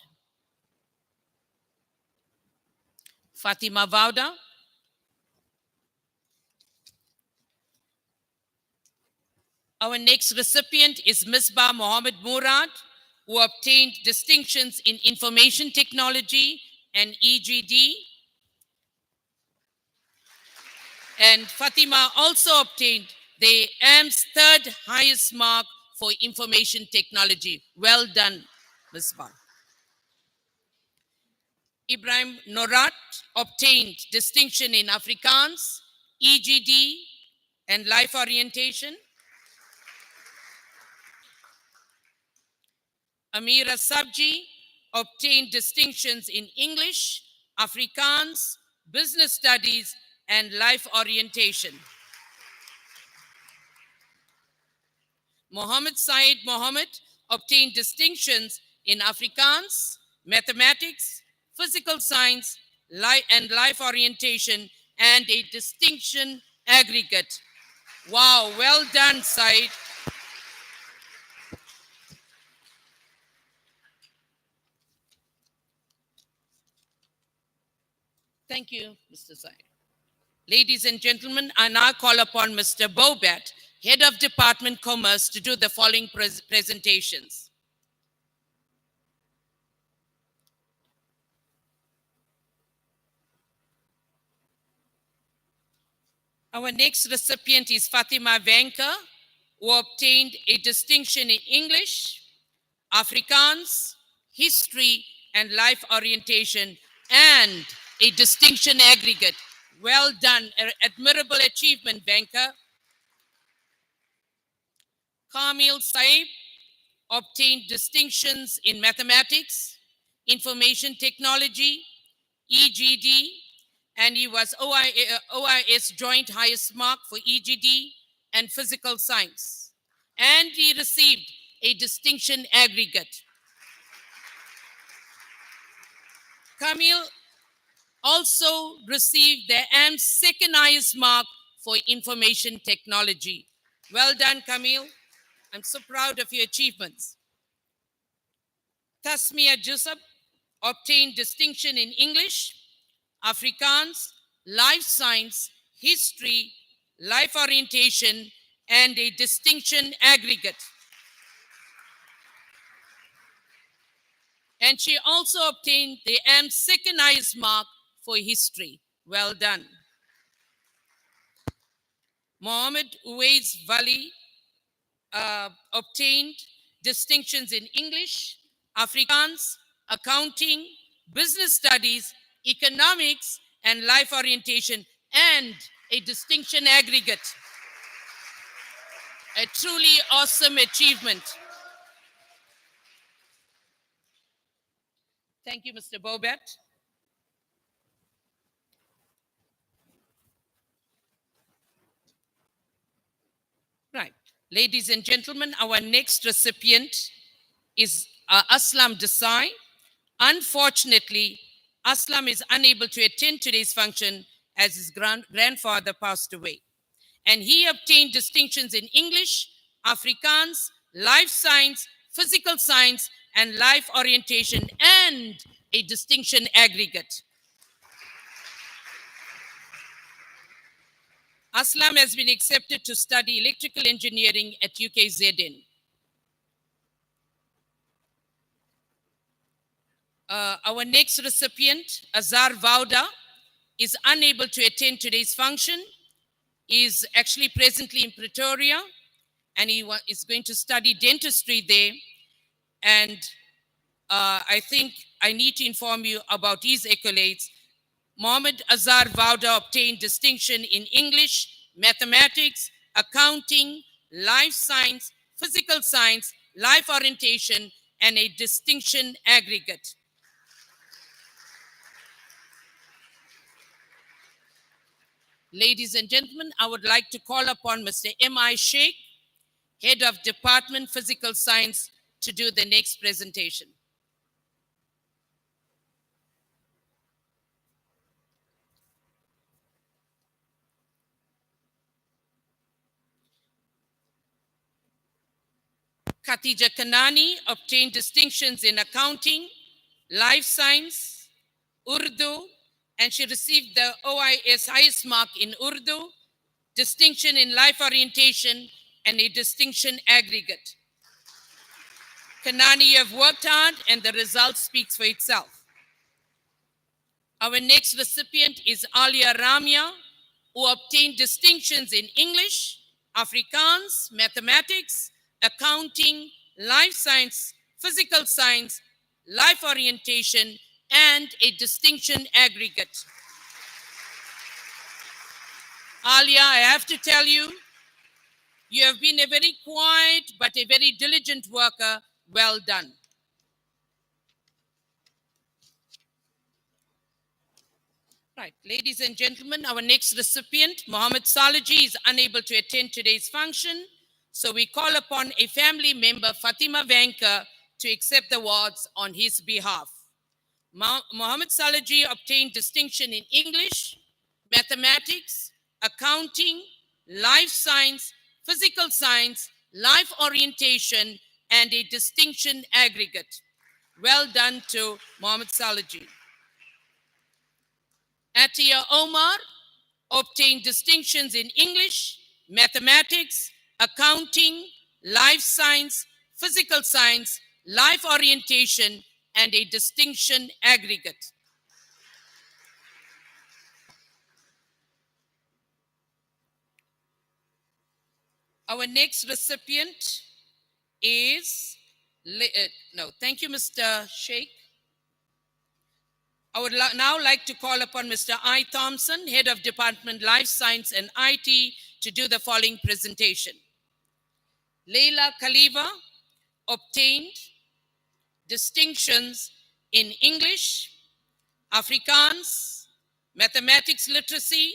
Fatima Vauda. Our next recipient is Misbah Mohammed Murad, who obtained distinctions in information technology and EGD. And Fatima also obtained the AM's third highest mark for information technology. Well done, Misbah. Ibrahim Norat obtained distinction in Afrikaans, EGD, and life orientation. Amira Sabji obtained distinctions in English, Afrikaans, business studies, and life orientation. Mohammed Said Mohammed obtained distinctions in Afrikaans, mathematics, physical science, and life orientation, and a distinction aggregate. Wow, well done, Said. Thank you, Mr. Said. Ladies and gentlemen, I now call upon Mr. Bobat, Head of Department Commerce, to do the following presentations. Our next recipient is Fatima Venka, who obtained a distinction in English, Afrikaans, history, and life orientation, and a distinction aggregate. Well done, admirable achievement, Venka. Kamil Saib obtained distinctions in mathematics, information technology, EGD, and he was OIS joint highest mark for EGD and physical science. And he received a distinction aggregate. Kamil also received the AM's second highest mark for information technology. Well done, Kamil. I'm so proud of your achievements. Tasmia Jusab obtained distinction in English, Afrikaans, life science, history, life orientation, and a distinction aggregate. And she also obtained the AM's second highest mark for history. Well done. Mohammed Uwais Vali obtained distinctions in English, Afrikaans, accounting, business studies, economics, and life orientation, and a distinction aggregate. A truly awesome achievement. Thank you, Mr. Bobet. Right. Ladies and gentlemen, our next recipient is Aslam Desai. Unfortunately, Aslam is unable to attend today's function as his grandfather passed away. And he obtained distinctions in English, Afrikaans, life science, physical science, and life orientation, and a distinction aggregate. Aslam has been accepted to study electrical engineering at UKZN. Our next recipient, Azar Vauda, is unable to attend today's function. He is actually presently in Pretoria, and he is going to study dentistry there. And I think I need to inform you about his accolades. Mohammed Azar Vauda obtained distinction in English, mathematics, accounting, life science, physical science, life orientation, and a distinction aggregate. Ladies and gentlemen, I would like to call upon Mr. M.I. Sheikh, Head of Department Physical Science, to do the next presentation. Khatija Kanani obtained distinctions in accounting, life science, Urdu, and she received the OIS highest mark in Urdu, distinction in life orientation, and a distinction aggregate. Kanani, you have worked hard, and the result speaks for itself. Our next recipient is Alia Ramya, who obtained distinctions in English, Afrikaans, mathematics, accounting, life science, physical science, life orientation, and a distinction aggregate. Alia, I have to tell you, you have been a very quiet but a very diligent worker. Well done. Right, ladies and gentlemen, our next recipient, Mohammed Salaji, is unable to attend today's function. So we call upon a family member, Fatima Vanka, to accept the awards on his behalf. Mohammed Salaji obtained distinction in English, mathematics, accounting, life science, physical science, life orientation, and a distinction aggregate. Well done to Mohammed Salaji. Atia Omar obtained distinctions in English, mathematics, accounting, life science, physical science, life orientation, and a distinction aggregate. Our next recipient is, thank you, Mr. Sheikh. I would now like to call upon Mr. I. Thompson, Head of Department Life Science and IT, to do the following presentation. Leila Khalifa obtained distinctions in English, Afrikaans, mathematics literacy,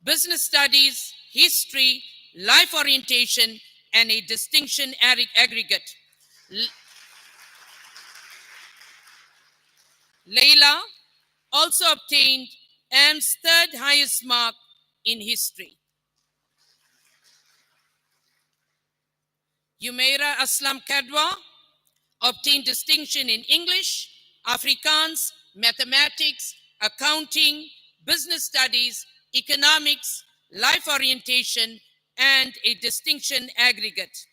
business studies, history, life orientation, and a distinction aggregate. Leila also obtained AM's third highest mark in history. Yumeira Aslam Kadwa obtained distinction in English, Afrikaans, mathematics, accounting, business studies, economics, life orientation, and a distinction aggregate.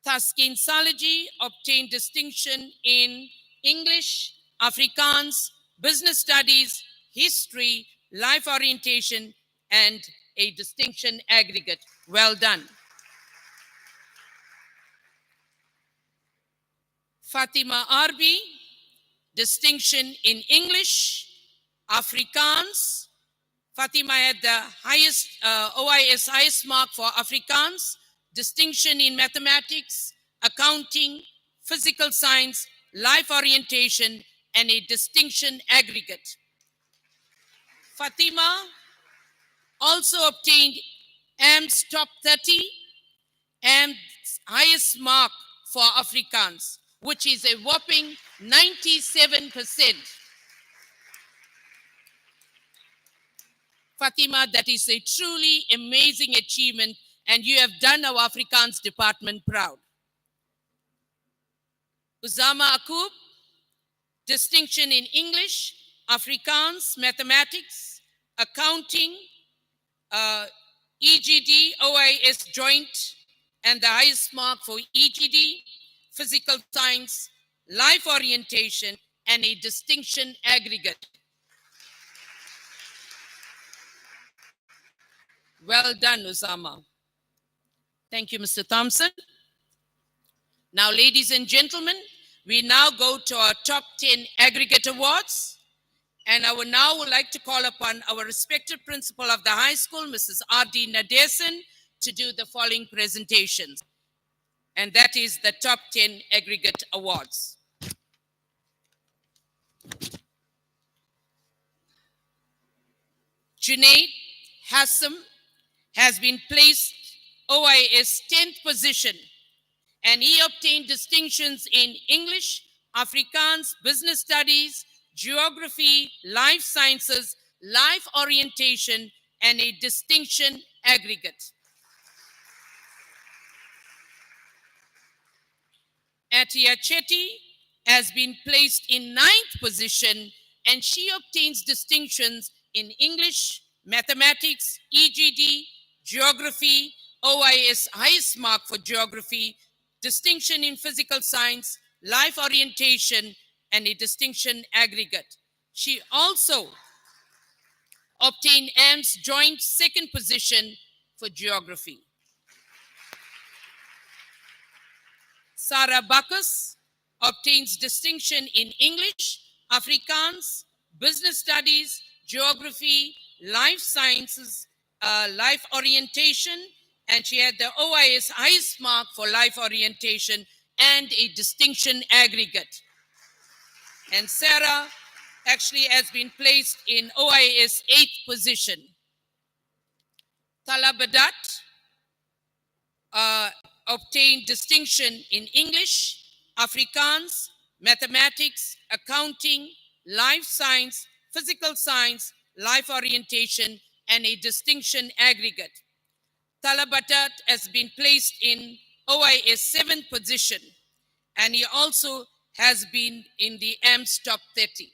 Taskin Salaji obtained distinction in English, Afrikaans, business studies, history, life orientation, and a distinction aggregate. Well done. Fatima Arbi, distinction in English, Afrikaans. Fatima had the highest OIS highest mark for Afrikaans, distinction in mathematics, accounting, physical science, life orientation, and a distinction aggregate. Fatima also obtained AM's top 30, AM's highest mark for Afrikaans, which is a whopping 97%. Fatima, that is a truly amazing achievement, and you have done our Afrikaans department proud. Uzama Akub, distinction in English, Afrikaans, mathematics, accounting, EGD, OIS joint, and the highest mark for EGD, physical science, life orientation, and a distinction aggregate. Well done, Usama. Thank you, Mr. Thompson. Now, ladies and gentlemen, we now go to our top 10 aggregate awards. And I would like to call upon our respected principal of the high school, Mrs. R.D. Nadesan, to do the following presentations. And that is the top 10 aggregate awards. Junaid Hassam has been placed OIS 10th position, and he obtained distinctions in English, Afrikaans, business studies, geography, life sciences, life orientation, and a distinction aggregate. Atia Chetty has been placed in 9th position, and she obtains distinctions in English, mathematics, EGD, geography, OIS highest mark for geography, distinction in physical science, life orientation, and a distinction aggregate. She also obtained AM's joint 2nd position for geography. Sarah Bacchus obtains distinction in English, Afrikaans, business studies, geography, life sciences, life orientation, and she had the OIS highest mark for life orientation and a distinction aggregate. And Sarah actually has been placed in OIS 8th position. Talabadat obtained distinction in English, Afrikaans, mathematics, accounting, life science, physical science, life orientation, and a distinction aggregate. Talabatat has been placed in OIS 7th position, and he also has been in the AMS top 30.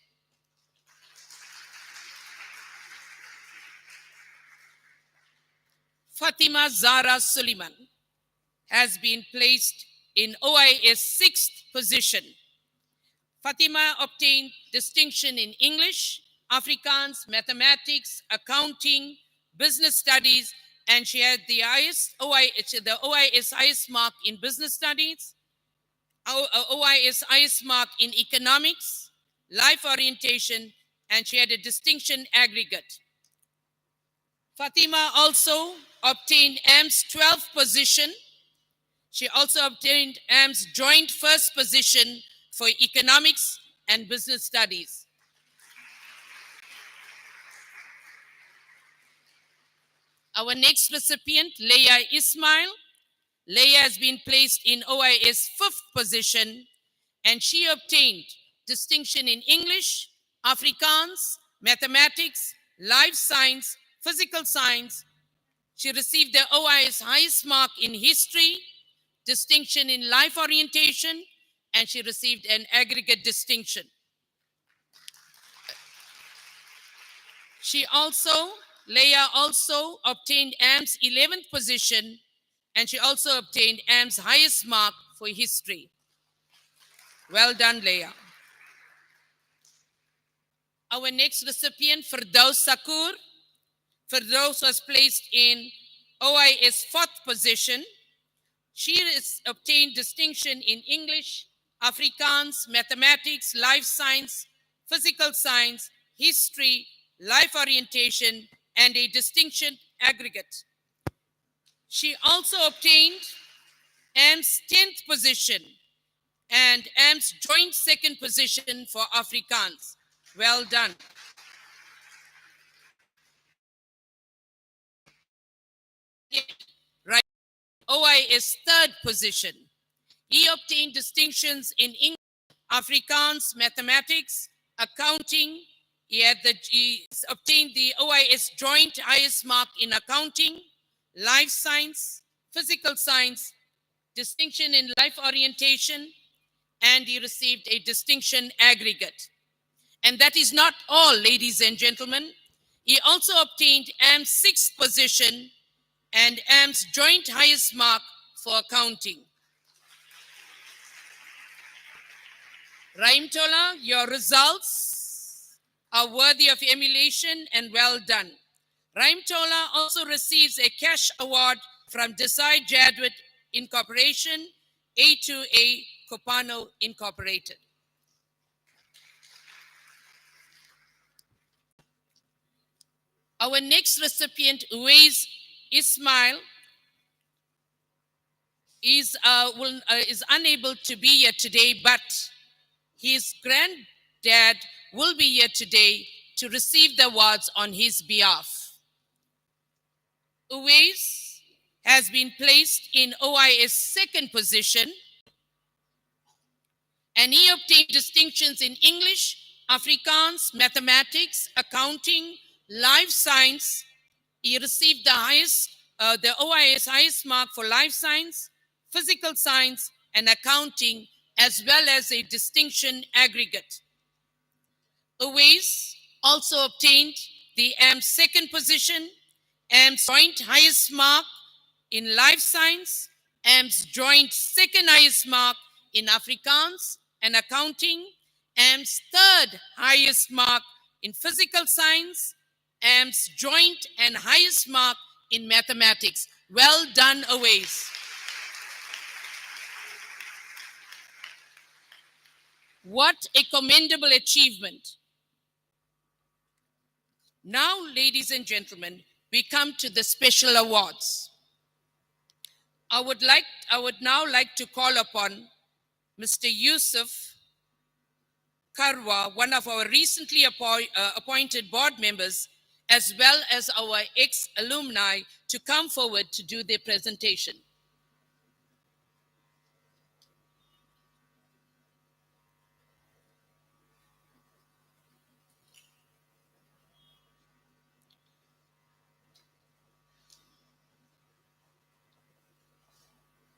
Fatima Zara Suleiman has been placed in OIS 6th position. Fatima obtained distinction in English, Afrikaans, mathematics, accounting, business studies, and she had the OIS highest mark in business studies, OIS highest mark in economics, life orientation, and she had a distinction aggregate. Fatima also obtained AM's 12th position. She also obtained AM's joint 1st position for economics and business studies. Our next recipient, Leia Ismail. Leia has been placed in OIS 5th position, and she obtained distinction in English, Afrikaans, mathematics, life science, physical science. She received the OIS highest mark in history, distinction in life orientation, and she received an aggregate distinction. Leia also obtained AM's 11th position, and she also obtained AM's highest mark for history. Well done, Leia. Our next recipient, Firdaus Sakur. Firdaus was placed in OIS 4th position. She has obtained distinction in English, Afrikaans, mathematics, life science, physical science, history, life orientation, and a distinction aggregate. She also obtained AM's 10th position, and AM's joint second position for Afrikaans. Well done. Right, OIS third position. He obtained distinctions in English, Afrikaans, mathematics, accounting. He obtained the OIS joint highest mark in accounting, life science, physical science, distinction in life orientation, and he received a distinction aggregate. And that is not all, ladies and gentlemen. He also obtained AM's sixth position and AM's joint highest mark for accounting. Raimtola, your results are worthy of emulation and well done. Raimtola also receives a cash award from Desai Jadwit Incorporation, A2A Copano Incorporated. Our next recipient, Uwais Ismail, is unable to be here today, but his granddad will be here today to receive the awards on his behalf. Uwais has been placed in OIS second position, and he obtained distinctions in English, Afrikaans, mathematics, accounting, life science. He received the OIS highest mark for life science, physical science, and accounting, as well as a distinction aggregate. Uwais also obtained the AM's second position, AM's joint highest mark in life science, AM's joint second highest mark in Afrikaans and accounting, AM's third highest mark in physical science, AM's joint and highest mark in mathematics. Well done, Uwais. What a commendable achievement. Now, ladies and gentlemen, we come to the special awards. I would now like to call upon Mr. Yusuf Karwa, one of our recently appointed board members, as well as our ex-alumni, to come forward to do their presentation.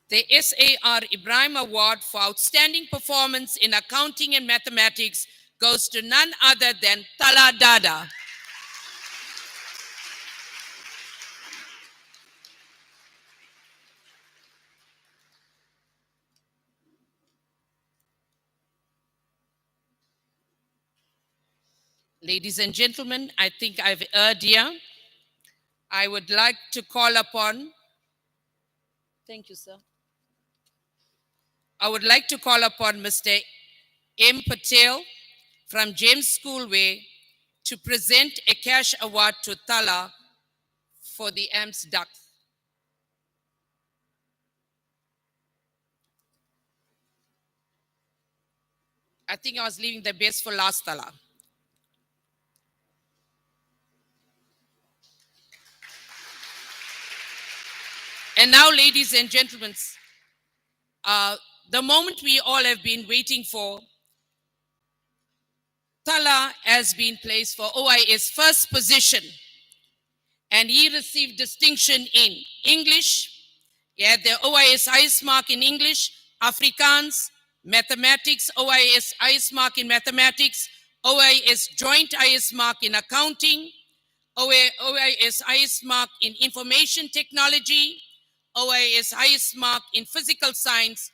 The SAR Ibrahim Award for Outstanding Performance in Accounting and Mathematics goes to none other than Tala Dada. Ladies and gentlemen, I think I've erred here. I would like to call upon, thank you, sir. I would like to call upon Mr. M. Patel from James Schoolway to present a cash award to Tala for the AMS duck. I think I was leaving the best for last, Tala. And now, ladies and gentlemen, the moment we all have been waiting for, Tala has been placed for OIS first position, and he received distinction in English. He had the OIS highest mark in English, Afrikaans, mathematics, OIS highest mark in mathematics, OIS joint highest mark in accounting, OIS highest mark in information technology, OIS highest mark in physical science,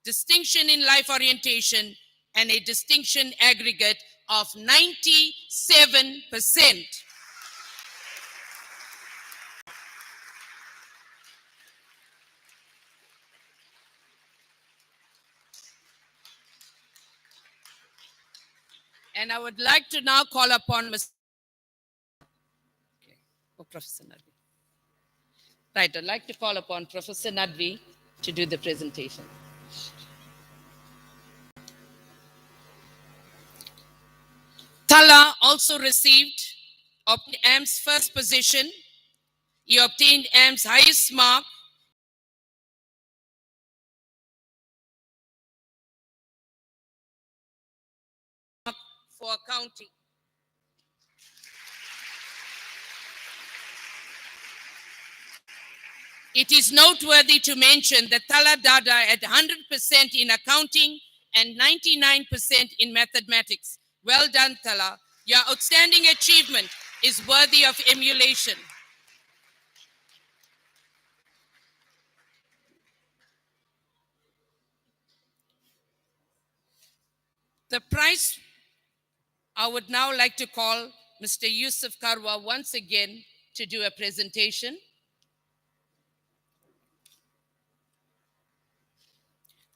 distinction in life orientation, and a distinction aggregate of 97%. And I would like to now call upon Mr. Okay. Oh, Professor Nadvi. Right, I'd like to call upon Professor Nadvi to do the presentation. Tala also received AM's first position. He obtained AM's highest mark for accounting. It is noteworthy to mention that Tala Dada had 100% in accounting and 99% in mathematics. Well done, Tala. Your outstanding achievement is worthy of emulation. The prize, I would now like to call Mr. Yusuf Karwa once again to do a presentation.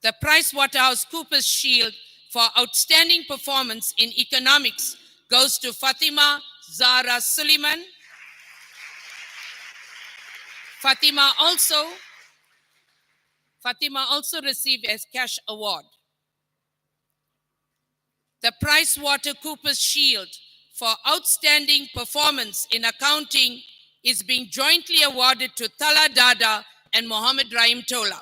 The PricewaterhouseCoopers Shield for outstanding performance in economics goes to Fatima Zara Suleiman. Fatima also received a cash award. The PricewaterhouseCoopers Shield for outstanding performance in accounting is being jointly awarded to Tala Dada and Mohammed Rahim Tola.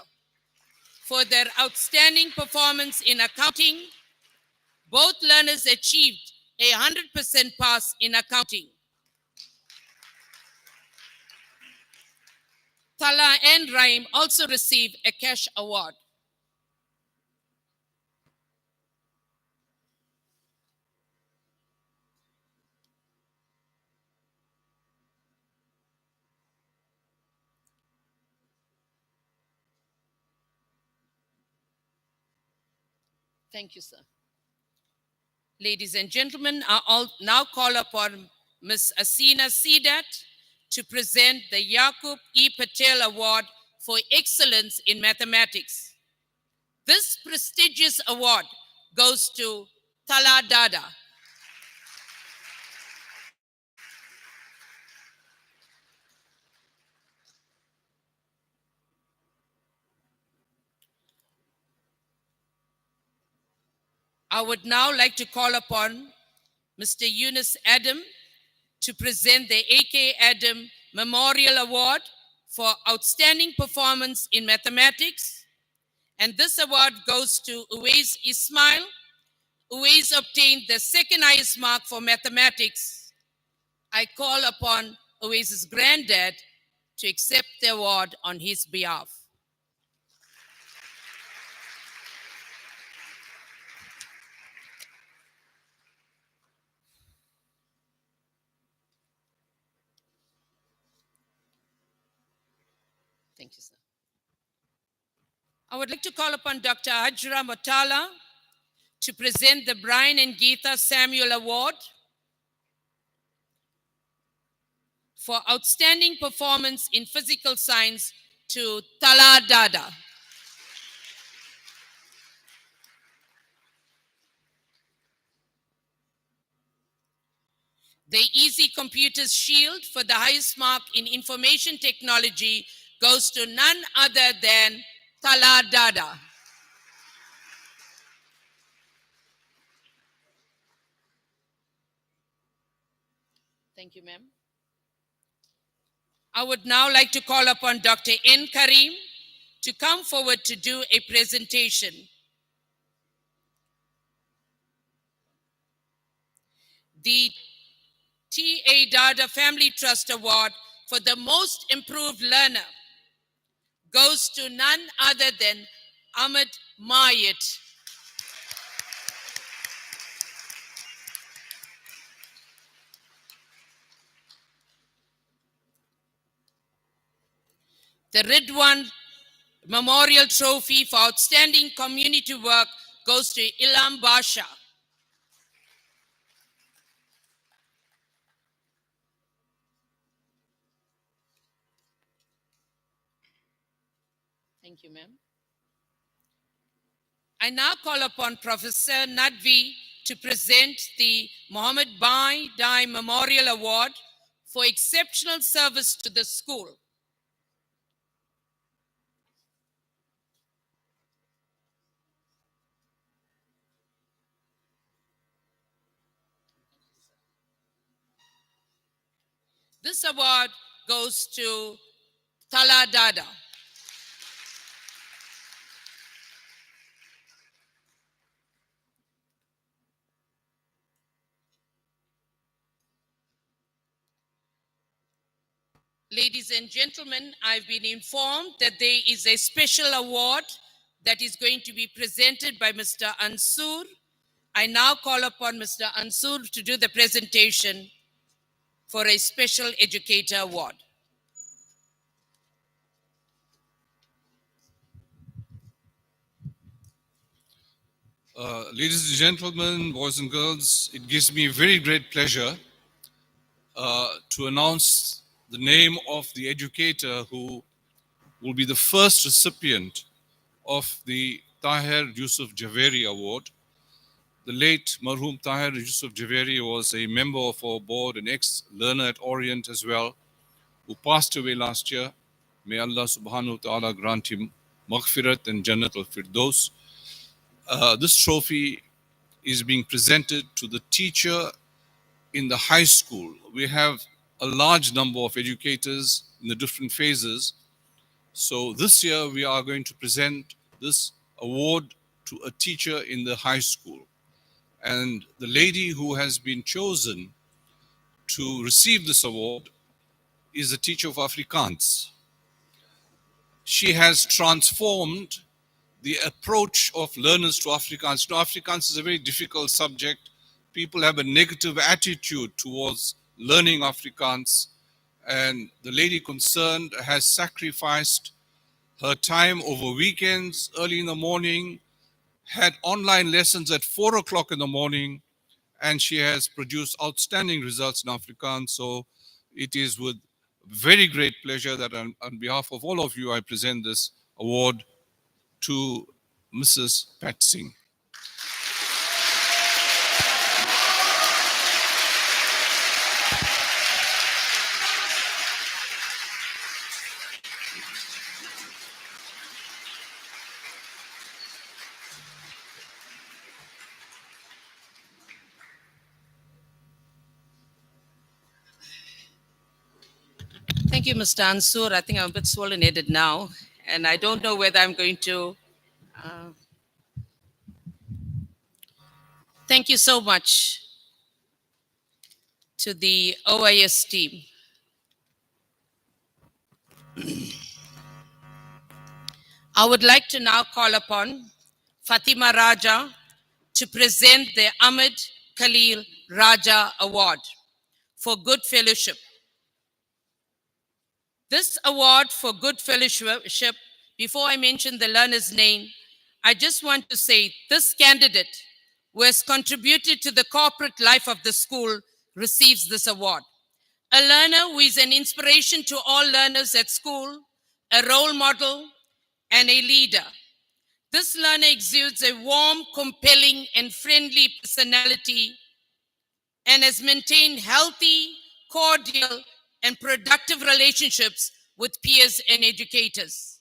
For their outstanding performance in accounting, both learners achieved a 100% pass in accounting. Tala and Rahim also received a cash award. Thank you, sir. Ladies and gentlemen, I'll now call upon Ms. Asina Sidat to present the Yaqub E. Patel Award for Excellence in Mathematics. This prestigious award goes to Tala Dada. I would now like to call upon Mr. Yunus Adam to present the A.K. Adam Memorial Award for Outstanding Performance in Mathematics. And this award goes to Uwais Ismail. Uwais obtained the second highest mark for mathematics. I call upon Uwais's granddad to accept the award on his behalf. Thank you, sir. I would like to call upon Dr. Hajra Motala to present the Brian and Geetha Samuel Award for outstanding performance in physical science to Tala Dada. The Easy Computers Shield for the highest mark in information technology goes to none other than Tala Dada. Thank you, ma'am. I would now like to call upon Dr. N. Karim to come forward to do a presentation. The T.A. Dada Family Trust Award for the most improved learner goes to none other than Ahmed Mayet. The Ridwan Memorial Trophy for outstanding community work goes to Ilham Basha. Thank you, ma'am. I now call upon Professor Nadvi to present the Mohammed Bai Dai Memorial Award for exceptional service to the school. This award goes to Tala Dada. Ladies and gentlemen, I've been informed that there is a special award that is going to be presented by Mr. Ansur. I now call upon Mr. Ansur to do the presentation for a Special Educator Award. Ladies and gentlemen, boys and girls, it gives me very great pleasure to announce the name of the educator who will be the first recipient of the Tahir Yusuf Javeri Award. The late Marhum Tahir Yusuf Javeri was a member of our board, an ex-learner at Orient as well, who passed away last year. May Allah subhanahu wa ta'ala grant him maghfirat and Jannat al-Firdaus. This trophy is being presented to the teacher in the high school. We have a large number of educators in the different phases. So this year we are going to present this award to a teacher in the high school. And the lady who has been chosen to receive this award is a teacher of Afrikaans. She has transformed the approach of learners to Afrikaans. You know, Afrikaans is a very difficult subject. People have a negative attitude towards learning Afrikaans. And the lady concerned has sacrificed her time over weekends, early in the morning, had online lessons at 4 o'clock in the morning, and she has produced outstanding results in Afrikaans. So it is with very great pleasure that on behalf of all of you, I present this award to Mrs. Pat Singh. Thank you, Mr. Ansur. I think I'm a bit swollen-headed now, and I don't know whether I'm going to... Thank you so much to the OIS team. I would like to now call upon Fatima Raja to present the Ahmed Khalil Raja Award for Good Fellowship. This award for Good Fellowship, before I mention the learner's name, I just want to say this candidate who has contributed to the corporate life of the school receives this award. A learner who is an inspiration to all learners at school, a role model, and a leader. This learner exudes a warm, compelling, and friendly personality and has maintained healthy, cordial, and productive relationships with peers and educators.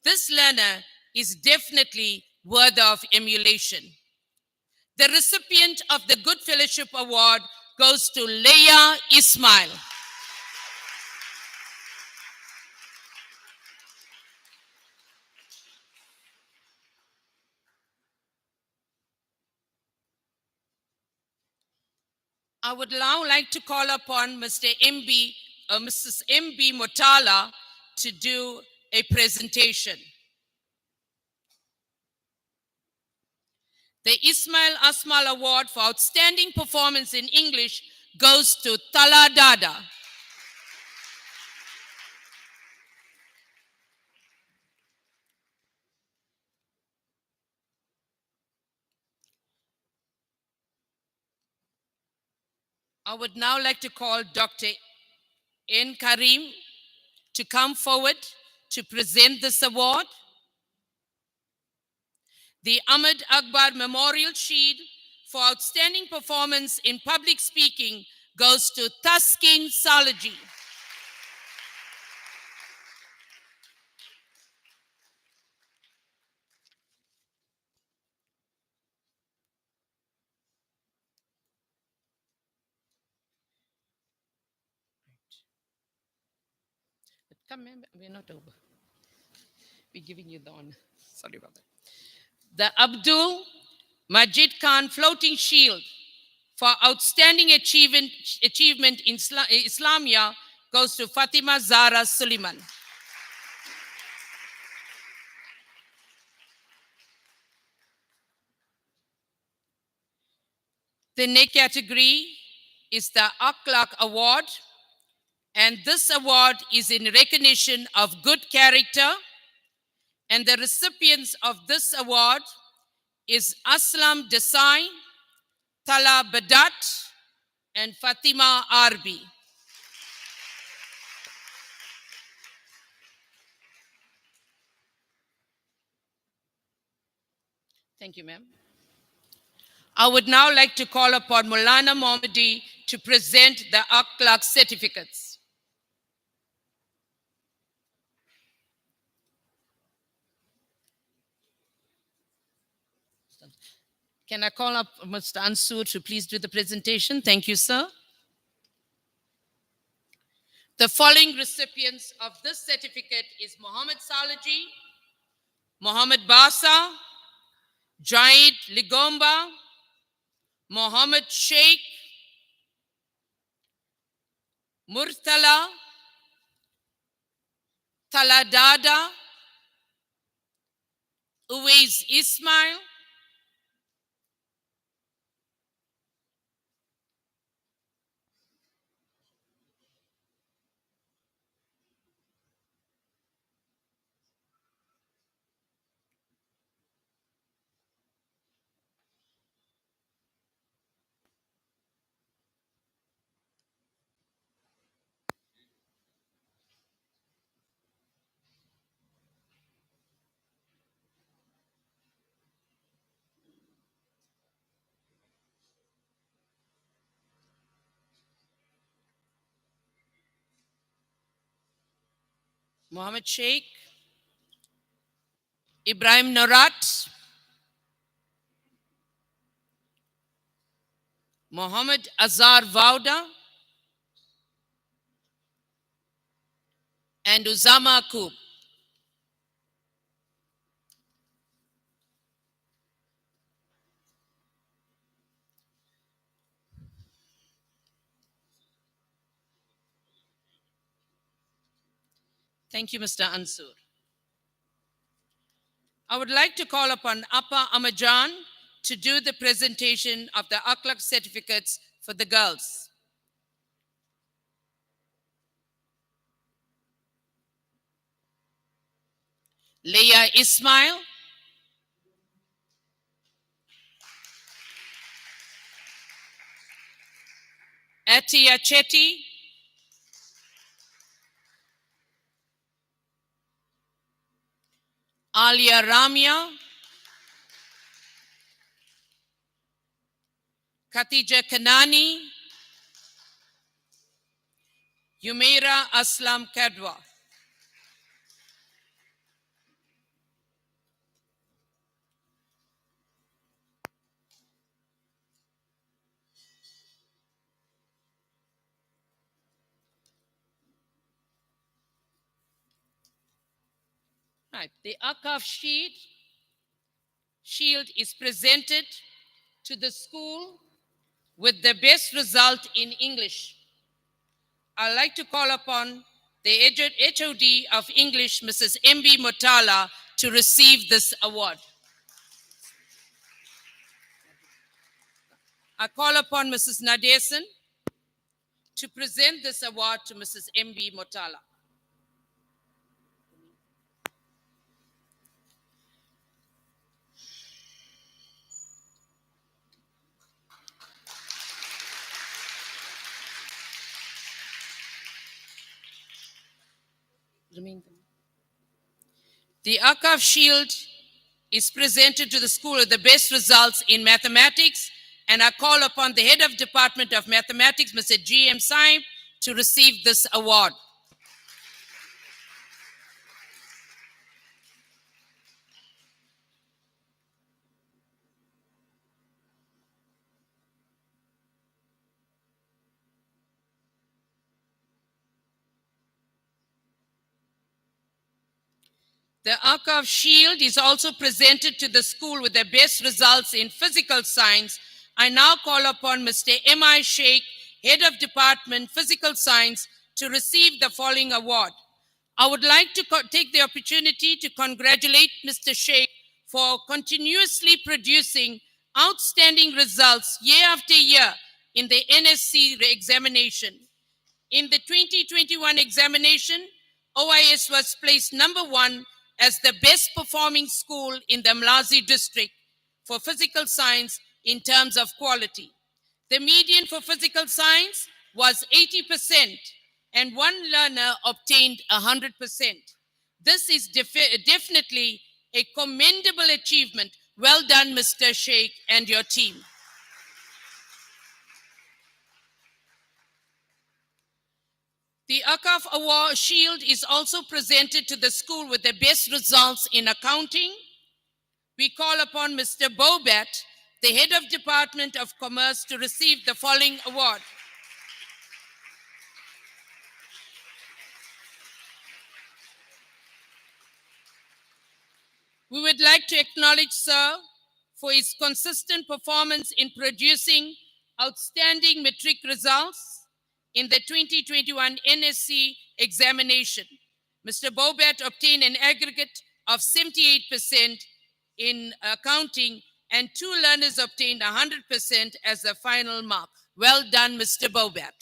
This learner is definitely worthy of emulation. The recipient of the Good Fellowship Award goes to Leia Ismail. I would now like to call upon Mrs. MB Motala to do a presentation. The Ismail Asmal Award for Outstanding Performance in English goes to Tala Dada. I would now like to call Dr. N. Karim to come forward to present this award. The Ahmed Akbar Memorial Shield for Outstanding Performance in Public Speaking goes to Taskin Salaji. Come, ma'am. We're not over. We're giving you the honor. Sorry about that. The Abdul Majid Khan Floating Shield for outstanding achievement in Islamia goes to Fatima Zara Suleiman. The next category is the Akhlaq Award, and this award is in recognition of good character, and the recipients of this award is Aslam Desai, Tala Badat, and Fatima Arbi. Thank you, ma'am. I would now like to call upon Maulana Mohammadi to present the Akhlaq certificates. Can I call up Mr. Ansur to please do the presentation? Thank you, sir. The following recipients of this certificate is Muhammad Salaji, Muhammad Basa, Jaid Ligomba, Muhammad Sheikh, Murtala, Taladada, Uwais Ismail, Muhammad Sheikh, Ibrahim Narat, Muhammad Azhar Vauda, and Uzama Akub. Thank you, Mr. Ansur. I would like to call upon Appa Amajan to do the presentation of the Akhlaq certificates for the girls. Leah Ismail, Atia Chetty, Alia Ramya, Khatija Kanani, Yumeira Aslam Kadwa. Right. The Akaf shield is presented to the school with the best result in English. I'd like to call upon the HOD of English, Mrs. M.B. Motala, to receive this award. I call upon Mrs. Nadesan to present this award to Mrs. M.B. Motala. The Akaf Shield is presented to the school with the best results in mathematics, and I call upon the head of Department of Mathematics, Mr. G.M. Saib, to receive this award. The Archive Shield is also presented to the school with the best results in physical science. I now call upon Mr. M.I. Sheikh, Head of Department, Physical Science, to receive the following award. I would like to take the opportunity to congratulate Mr. Sheikh for continuously producing outstanding results year after year in the NSC examination. In the 2021 examination, OIS was placed number 1 as the best performing school in the Mlazi district for physical science in terms of quality. The median for physical science was 80%, and one learner obtained 100%. This is definitely a commendable achievement. Well done, Mr. Sheikh and your team. The Akaf Award Shield is also presented to the school with the best results in accounting. We call upon Mr. Bobat, the Head of Department of Commerce, to receive the following award. We would like to acknowledge Sir for his consistent performance in producing outstanding matric results in the 2021 NSC examination. Mr. Bobat obtained an aggregate of 78% in accounting, and 2 learners obtained 100% as the final mark. Well done, Mr. Bobat.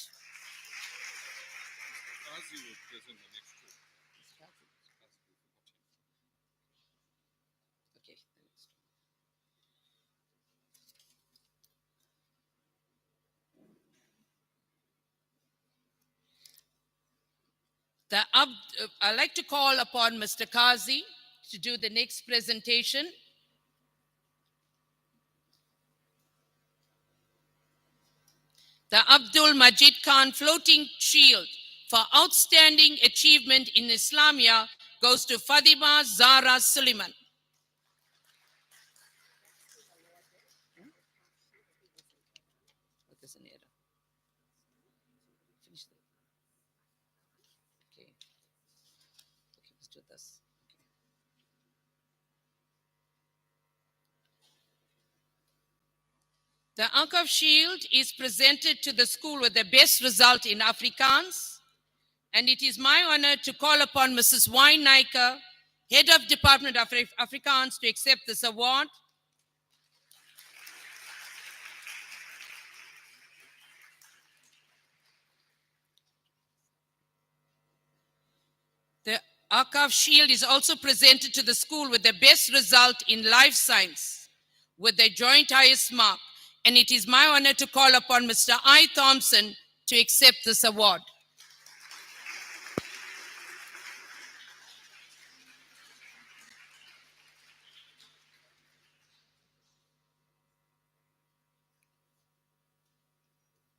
I'd like to call upon Mr. Kazi to do the next presentation. The Abdul Majid Khan Floating Shield for outstanding achievement in Islamia goes to Fatima Zara Suleiman. The Archive Shield is presented to the school with the best result in Afrikaans, and it is my honor to call upon Mrs. Weineiker, Head of Department of Afrikaans, to accept this award. The Archive Shield is also presented to the school with the best result in life science with the joint highest mark. And it is my honor to call upon Mr. I. Thompson to accept this award.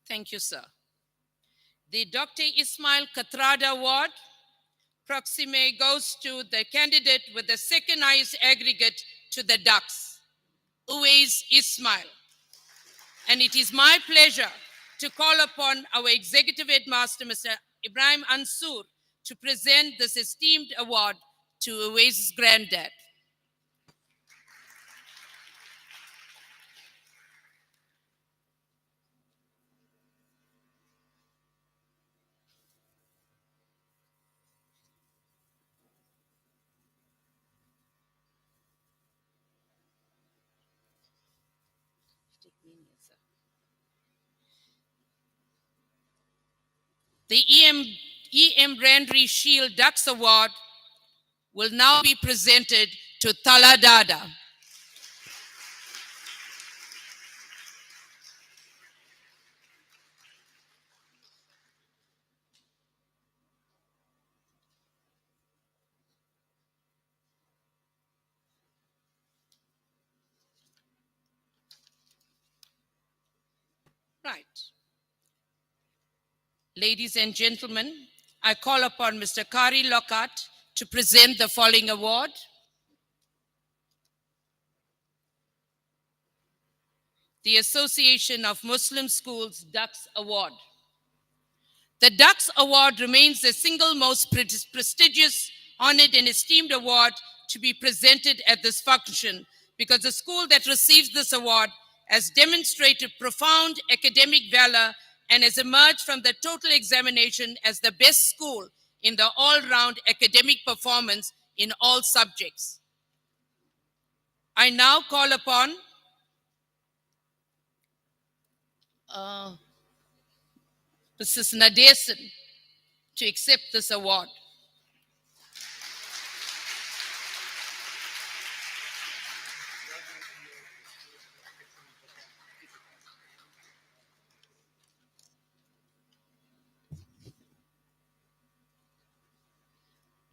Thank you, sir. The Dr. Ismail Katrada Award, Proxime, goes to the candidate with the second highest aggregate to the Ducks, Uwais Ismail. And it is my pleasure to call upon our Executive Headmaster, Mr. Ibrahim Ansur, to present this esteemed award to Uwais' granddad. The E.M. Brandry Shield Ducks Award will now be presented to Taladada. Right. Ladies and gentlemen, I call upon Mr. Kari Lockhart to present the following award. The Association of Muslim Schools Ducks Award. The Ducks Award remains the single most prestigious, honored, and esteemed award to be presented at this function because the school that receives this award has demonstrated profound academic valor and has emerged from the total examination as the best school in the all-round academic performance in all subjects. I now call upon Mrs. Nadesan to accept this award.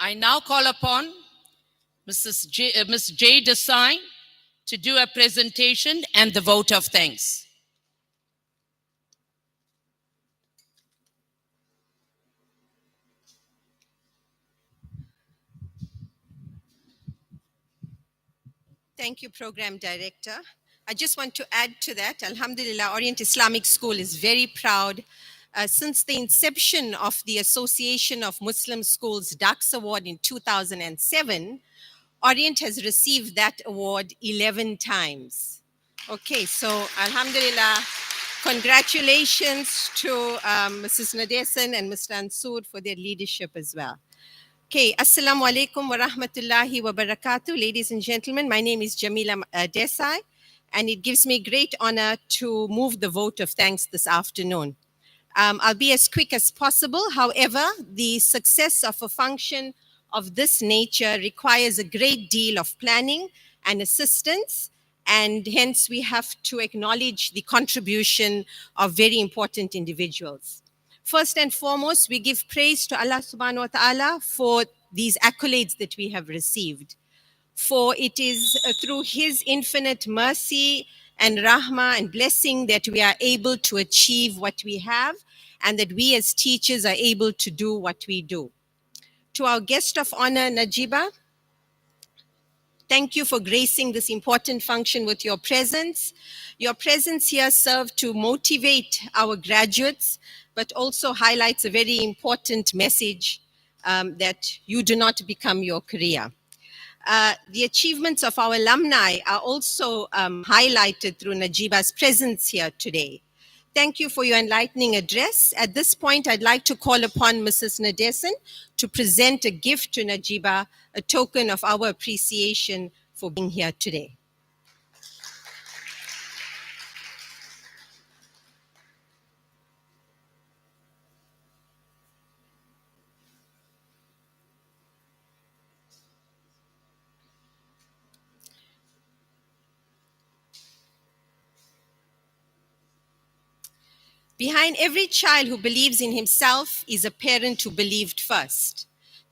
I now call upon Ms. J. Desai to do a presentation and the vote of thanks. Thank you, Program Director. I just want to add to that, Alhamdulillah, Orient Islamic School is very proud. Since the inception of the Association of Muslim Schools DAX Award in 2007, Orient has received that award 11 times. Okay, so Alhamdulillah, congratulations to Mrs. Nadesan and Mr. Ansur for their leadership as well. Okay, Assalamu alaikum wa rahmatullahi wa barakatuh. Ladies and gentlemen, my name is Jamila Desai, and it gives me great honor to move the vote of thanks this afternoon. I'll be as quick as possible. However, the success of a function of this nature requires a great deal of planning and assistance, and hence we have to acknowledge the contribution of very important individuals. First and foremost, we give praise to Allah subhanahu wa ta'ala for these accolades that we have received. For it is through His infinite mercy and rahmah and blessing that we are able to achieve what we have and that we as teachers are able to do what we do. To our guest of honor, Najiba, thank you for gracing this important function with your presence. Your presence here served to motivate our graduates, but also highlights a very important message that you do not become your career. The achievements of our alumni are also highlighted through Najiba's presence here today. Thank you for your enlightening address. At this point, I'd like to call upon Mrs. Nadesan to present a gift to Najiba, a token of our appreciation for being here today. Behind every child who believes in himself is a parent who believed first.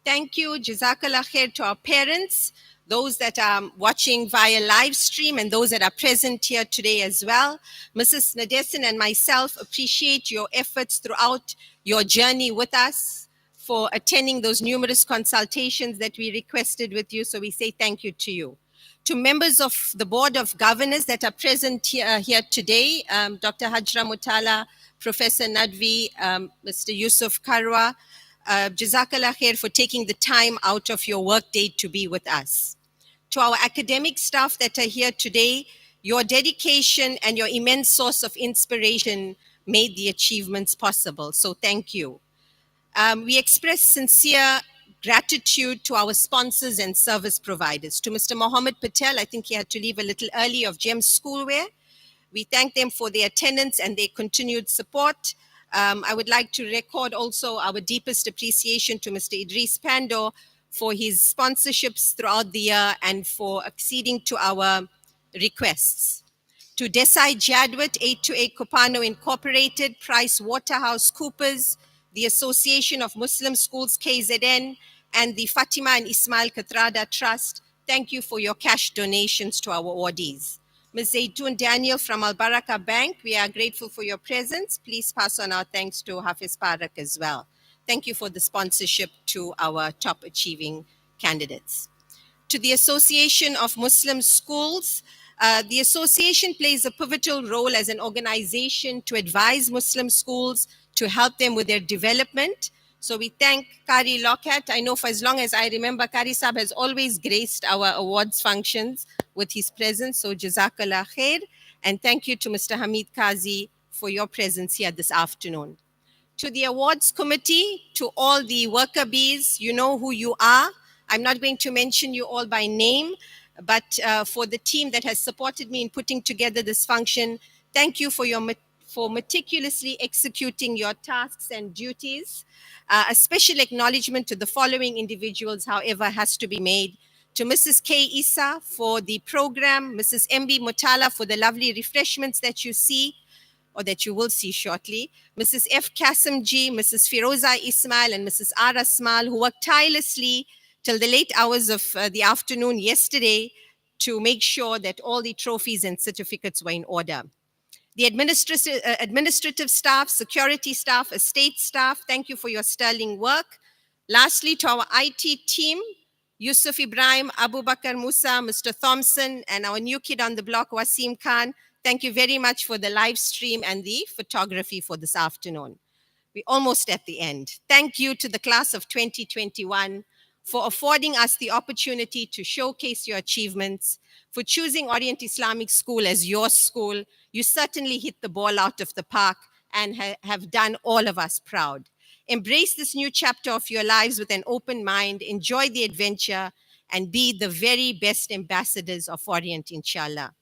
Thank you, Jazakallah khair, to our parents, those that are watching via live stream and those that are present here today as well. Mrs. Nadesan and myself appreciate your efforts throughout your journey with us for attending those numerous consultations that we requested with you. So we say thank you to you. To members of the Board of Governors that are present here today, Dr. Hajra Mutala, Professor Nadvi, Mr. Yusuf Karwa, Jazakallah khair for taking the time out of your workday to be with us. To our academic staff that are here today, your dedication and your immense source of inspiration made the achievements possible. So thank you. We express sincere gratitude to our sponsors and service providers. To Mr. Mohammed Patel, I think he had to leave a little early, of GEM Schoolwear. We thank them for their attendance and their continued support. I would like to record also our deepest appreciation to Mr. Idris Pando for his sponsorships throughout the year and for acceding to our requests. To Desai Jadwat, 828 Copano Incorporated, Price Waterhouse Coopers, the Association of Muslim Schools KZN, and the Fatima and Ismail Katrada Trust, thank you for your cash donations to our awardees. Ms. Zaytun Daniel from Al Baraka Bank, we are grateful for your presence. Please pass on our thanks to Hafiz Parak as well. Thank you for the sponsorship to our top achieving candidates. To the Association of Muslim Schools, the association plays a pivotal role as an organization to advise Muslim schools, to help them with their development, So we thank Kari Lockett. I know for as long as I remember, Kari Sahab has always graced our awards functions with his presence. So Jazakallah khair. And thank you to Mr. Hamid Kazi for your presence here this afternoon. To the awards committee, to all the worker bees, you know who you are. I'm not going to mention you all by name, but for the team that has supported me in putting together this function, thank you for meticulously executing your tasks and duties. A special acknowledgement to the following individuals, however, has to be made. To Mrs. K. Isa for the program, Mrs. M.B. Mutala for the lovely refreshments that you see, or that you will see shortly, Mrs. F. Kasimji, Mrs. Firoza Ismail, and Mrs. R. Asmal, who worked tirelessly till the late hours of the afternoon yesterday to make sure that all the trophies and certificates were in order. The administrative staff, security staff, estate staff, thank you for your sterling work. Lastly, to our IT team, Yusuf Ibrahim, Abu Bakr Musa, Mr. Thompson, and our new kid on the block, Wasim Khan, thank you very much for the live stream and the photography for this afternoon. We're almost at the end. Thank you to the class of 2021 for affording us the opportunity to showcase your achievements, for choosing Orient Islamic School as your school. You certainly hit the ball out of the park and have done all of us proud. Embrace this new chapter of your lives with an open mind, enjoy the adventure, and be the very best ambassadors of Orient, inshallah.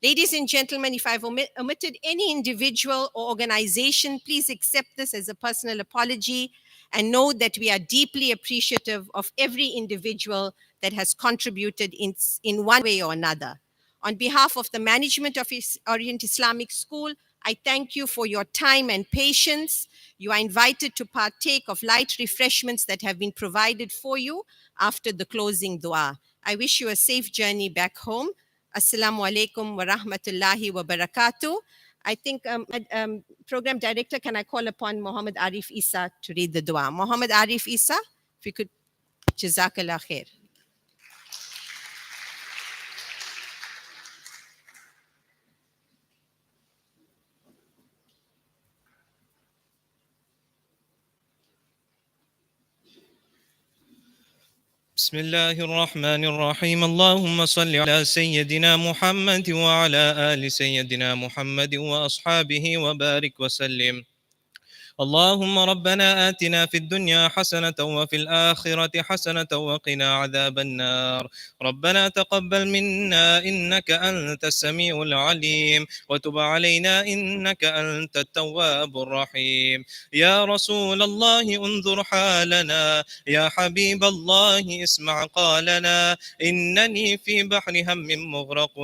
Ladies and gentlemen, if I've omitted any individual or organization, please accept this as a personal apology and know that we are deeply appreciative of every individual that has contributed in one way or another. On behalf of the management of Orient Islamic School, I thank you for your time and patience. You are invited to partake of light refreshments that have been provided for you after the closing dua. I wish you a safe journey back home. Assalamu alaikum wa rahmatullahi wa barakatuh. I think, Program Director, can I call upon Muhammad Arif Isa to read the dua? Muhammad Arif Isa, if you could, Jazakallah khair. بسم الله الرحمن الرحيم اللهم صل على سيدنا محمد وعلى آل سيدنا محمد وأصحابه وبارك وسلم اللهم ربنا آتنا في الدنيا حسنة وفي الآخرة حسنة وقنا عذاب النار ربنا تقبل منا إنك أنت السميع العليم وتب علينا إنك أنت التواب الرحيم يا رسول الله انظر حالنا يا حبيب الله اسمع قالنا إنني في بحر هم مغرق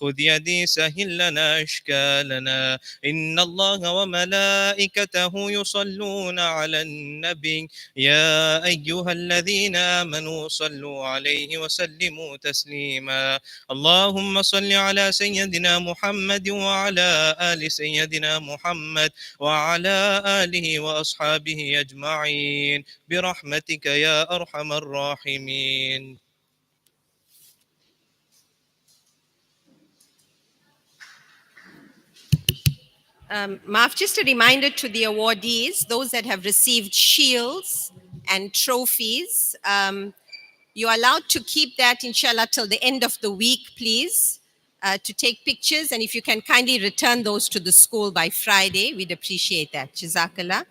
خذ يدي سهل لنا إشكالنا إن الله وملائكته يصلون على النبي يا أيها الذين آمنوا صلوا عليه وسلموا تسليما اللهم صل على سيدنا محمد وعلى آل سيدنا محمد وعلى آله وأصحابه أجمعين برحمتك يا أرحم الراحمين Maaf, just a reminder to the awardees, those that have received shields and trophies, you're allowed to keep that, inshallah, till the end of the week, please, to take pictures. And if you can kindly return those to the school by Friday, we'd appreciate that. Jazakallah.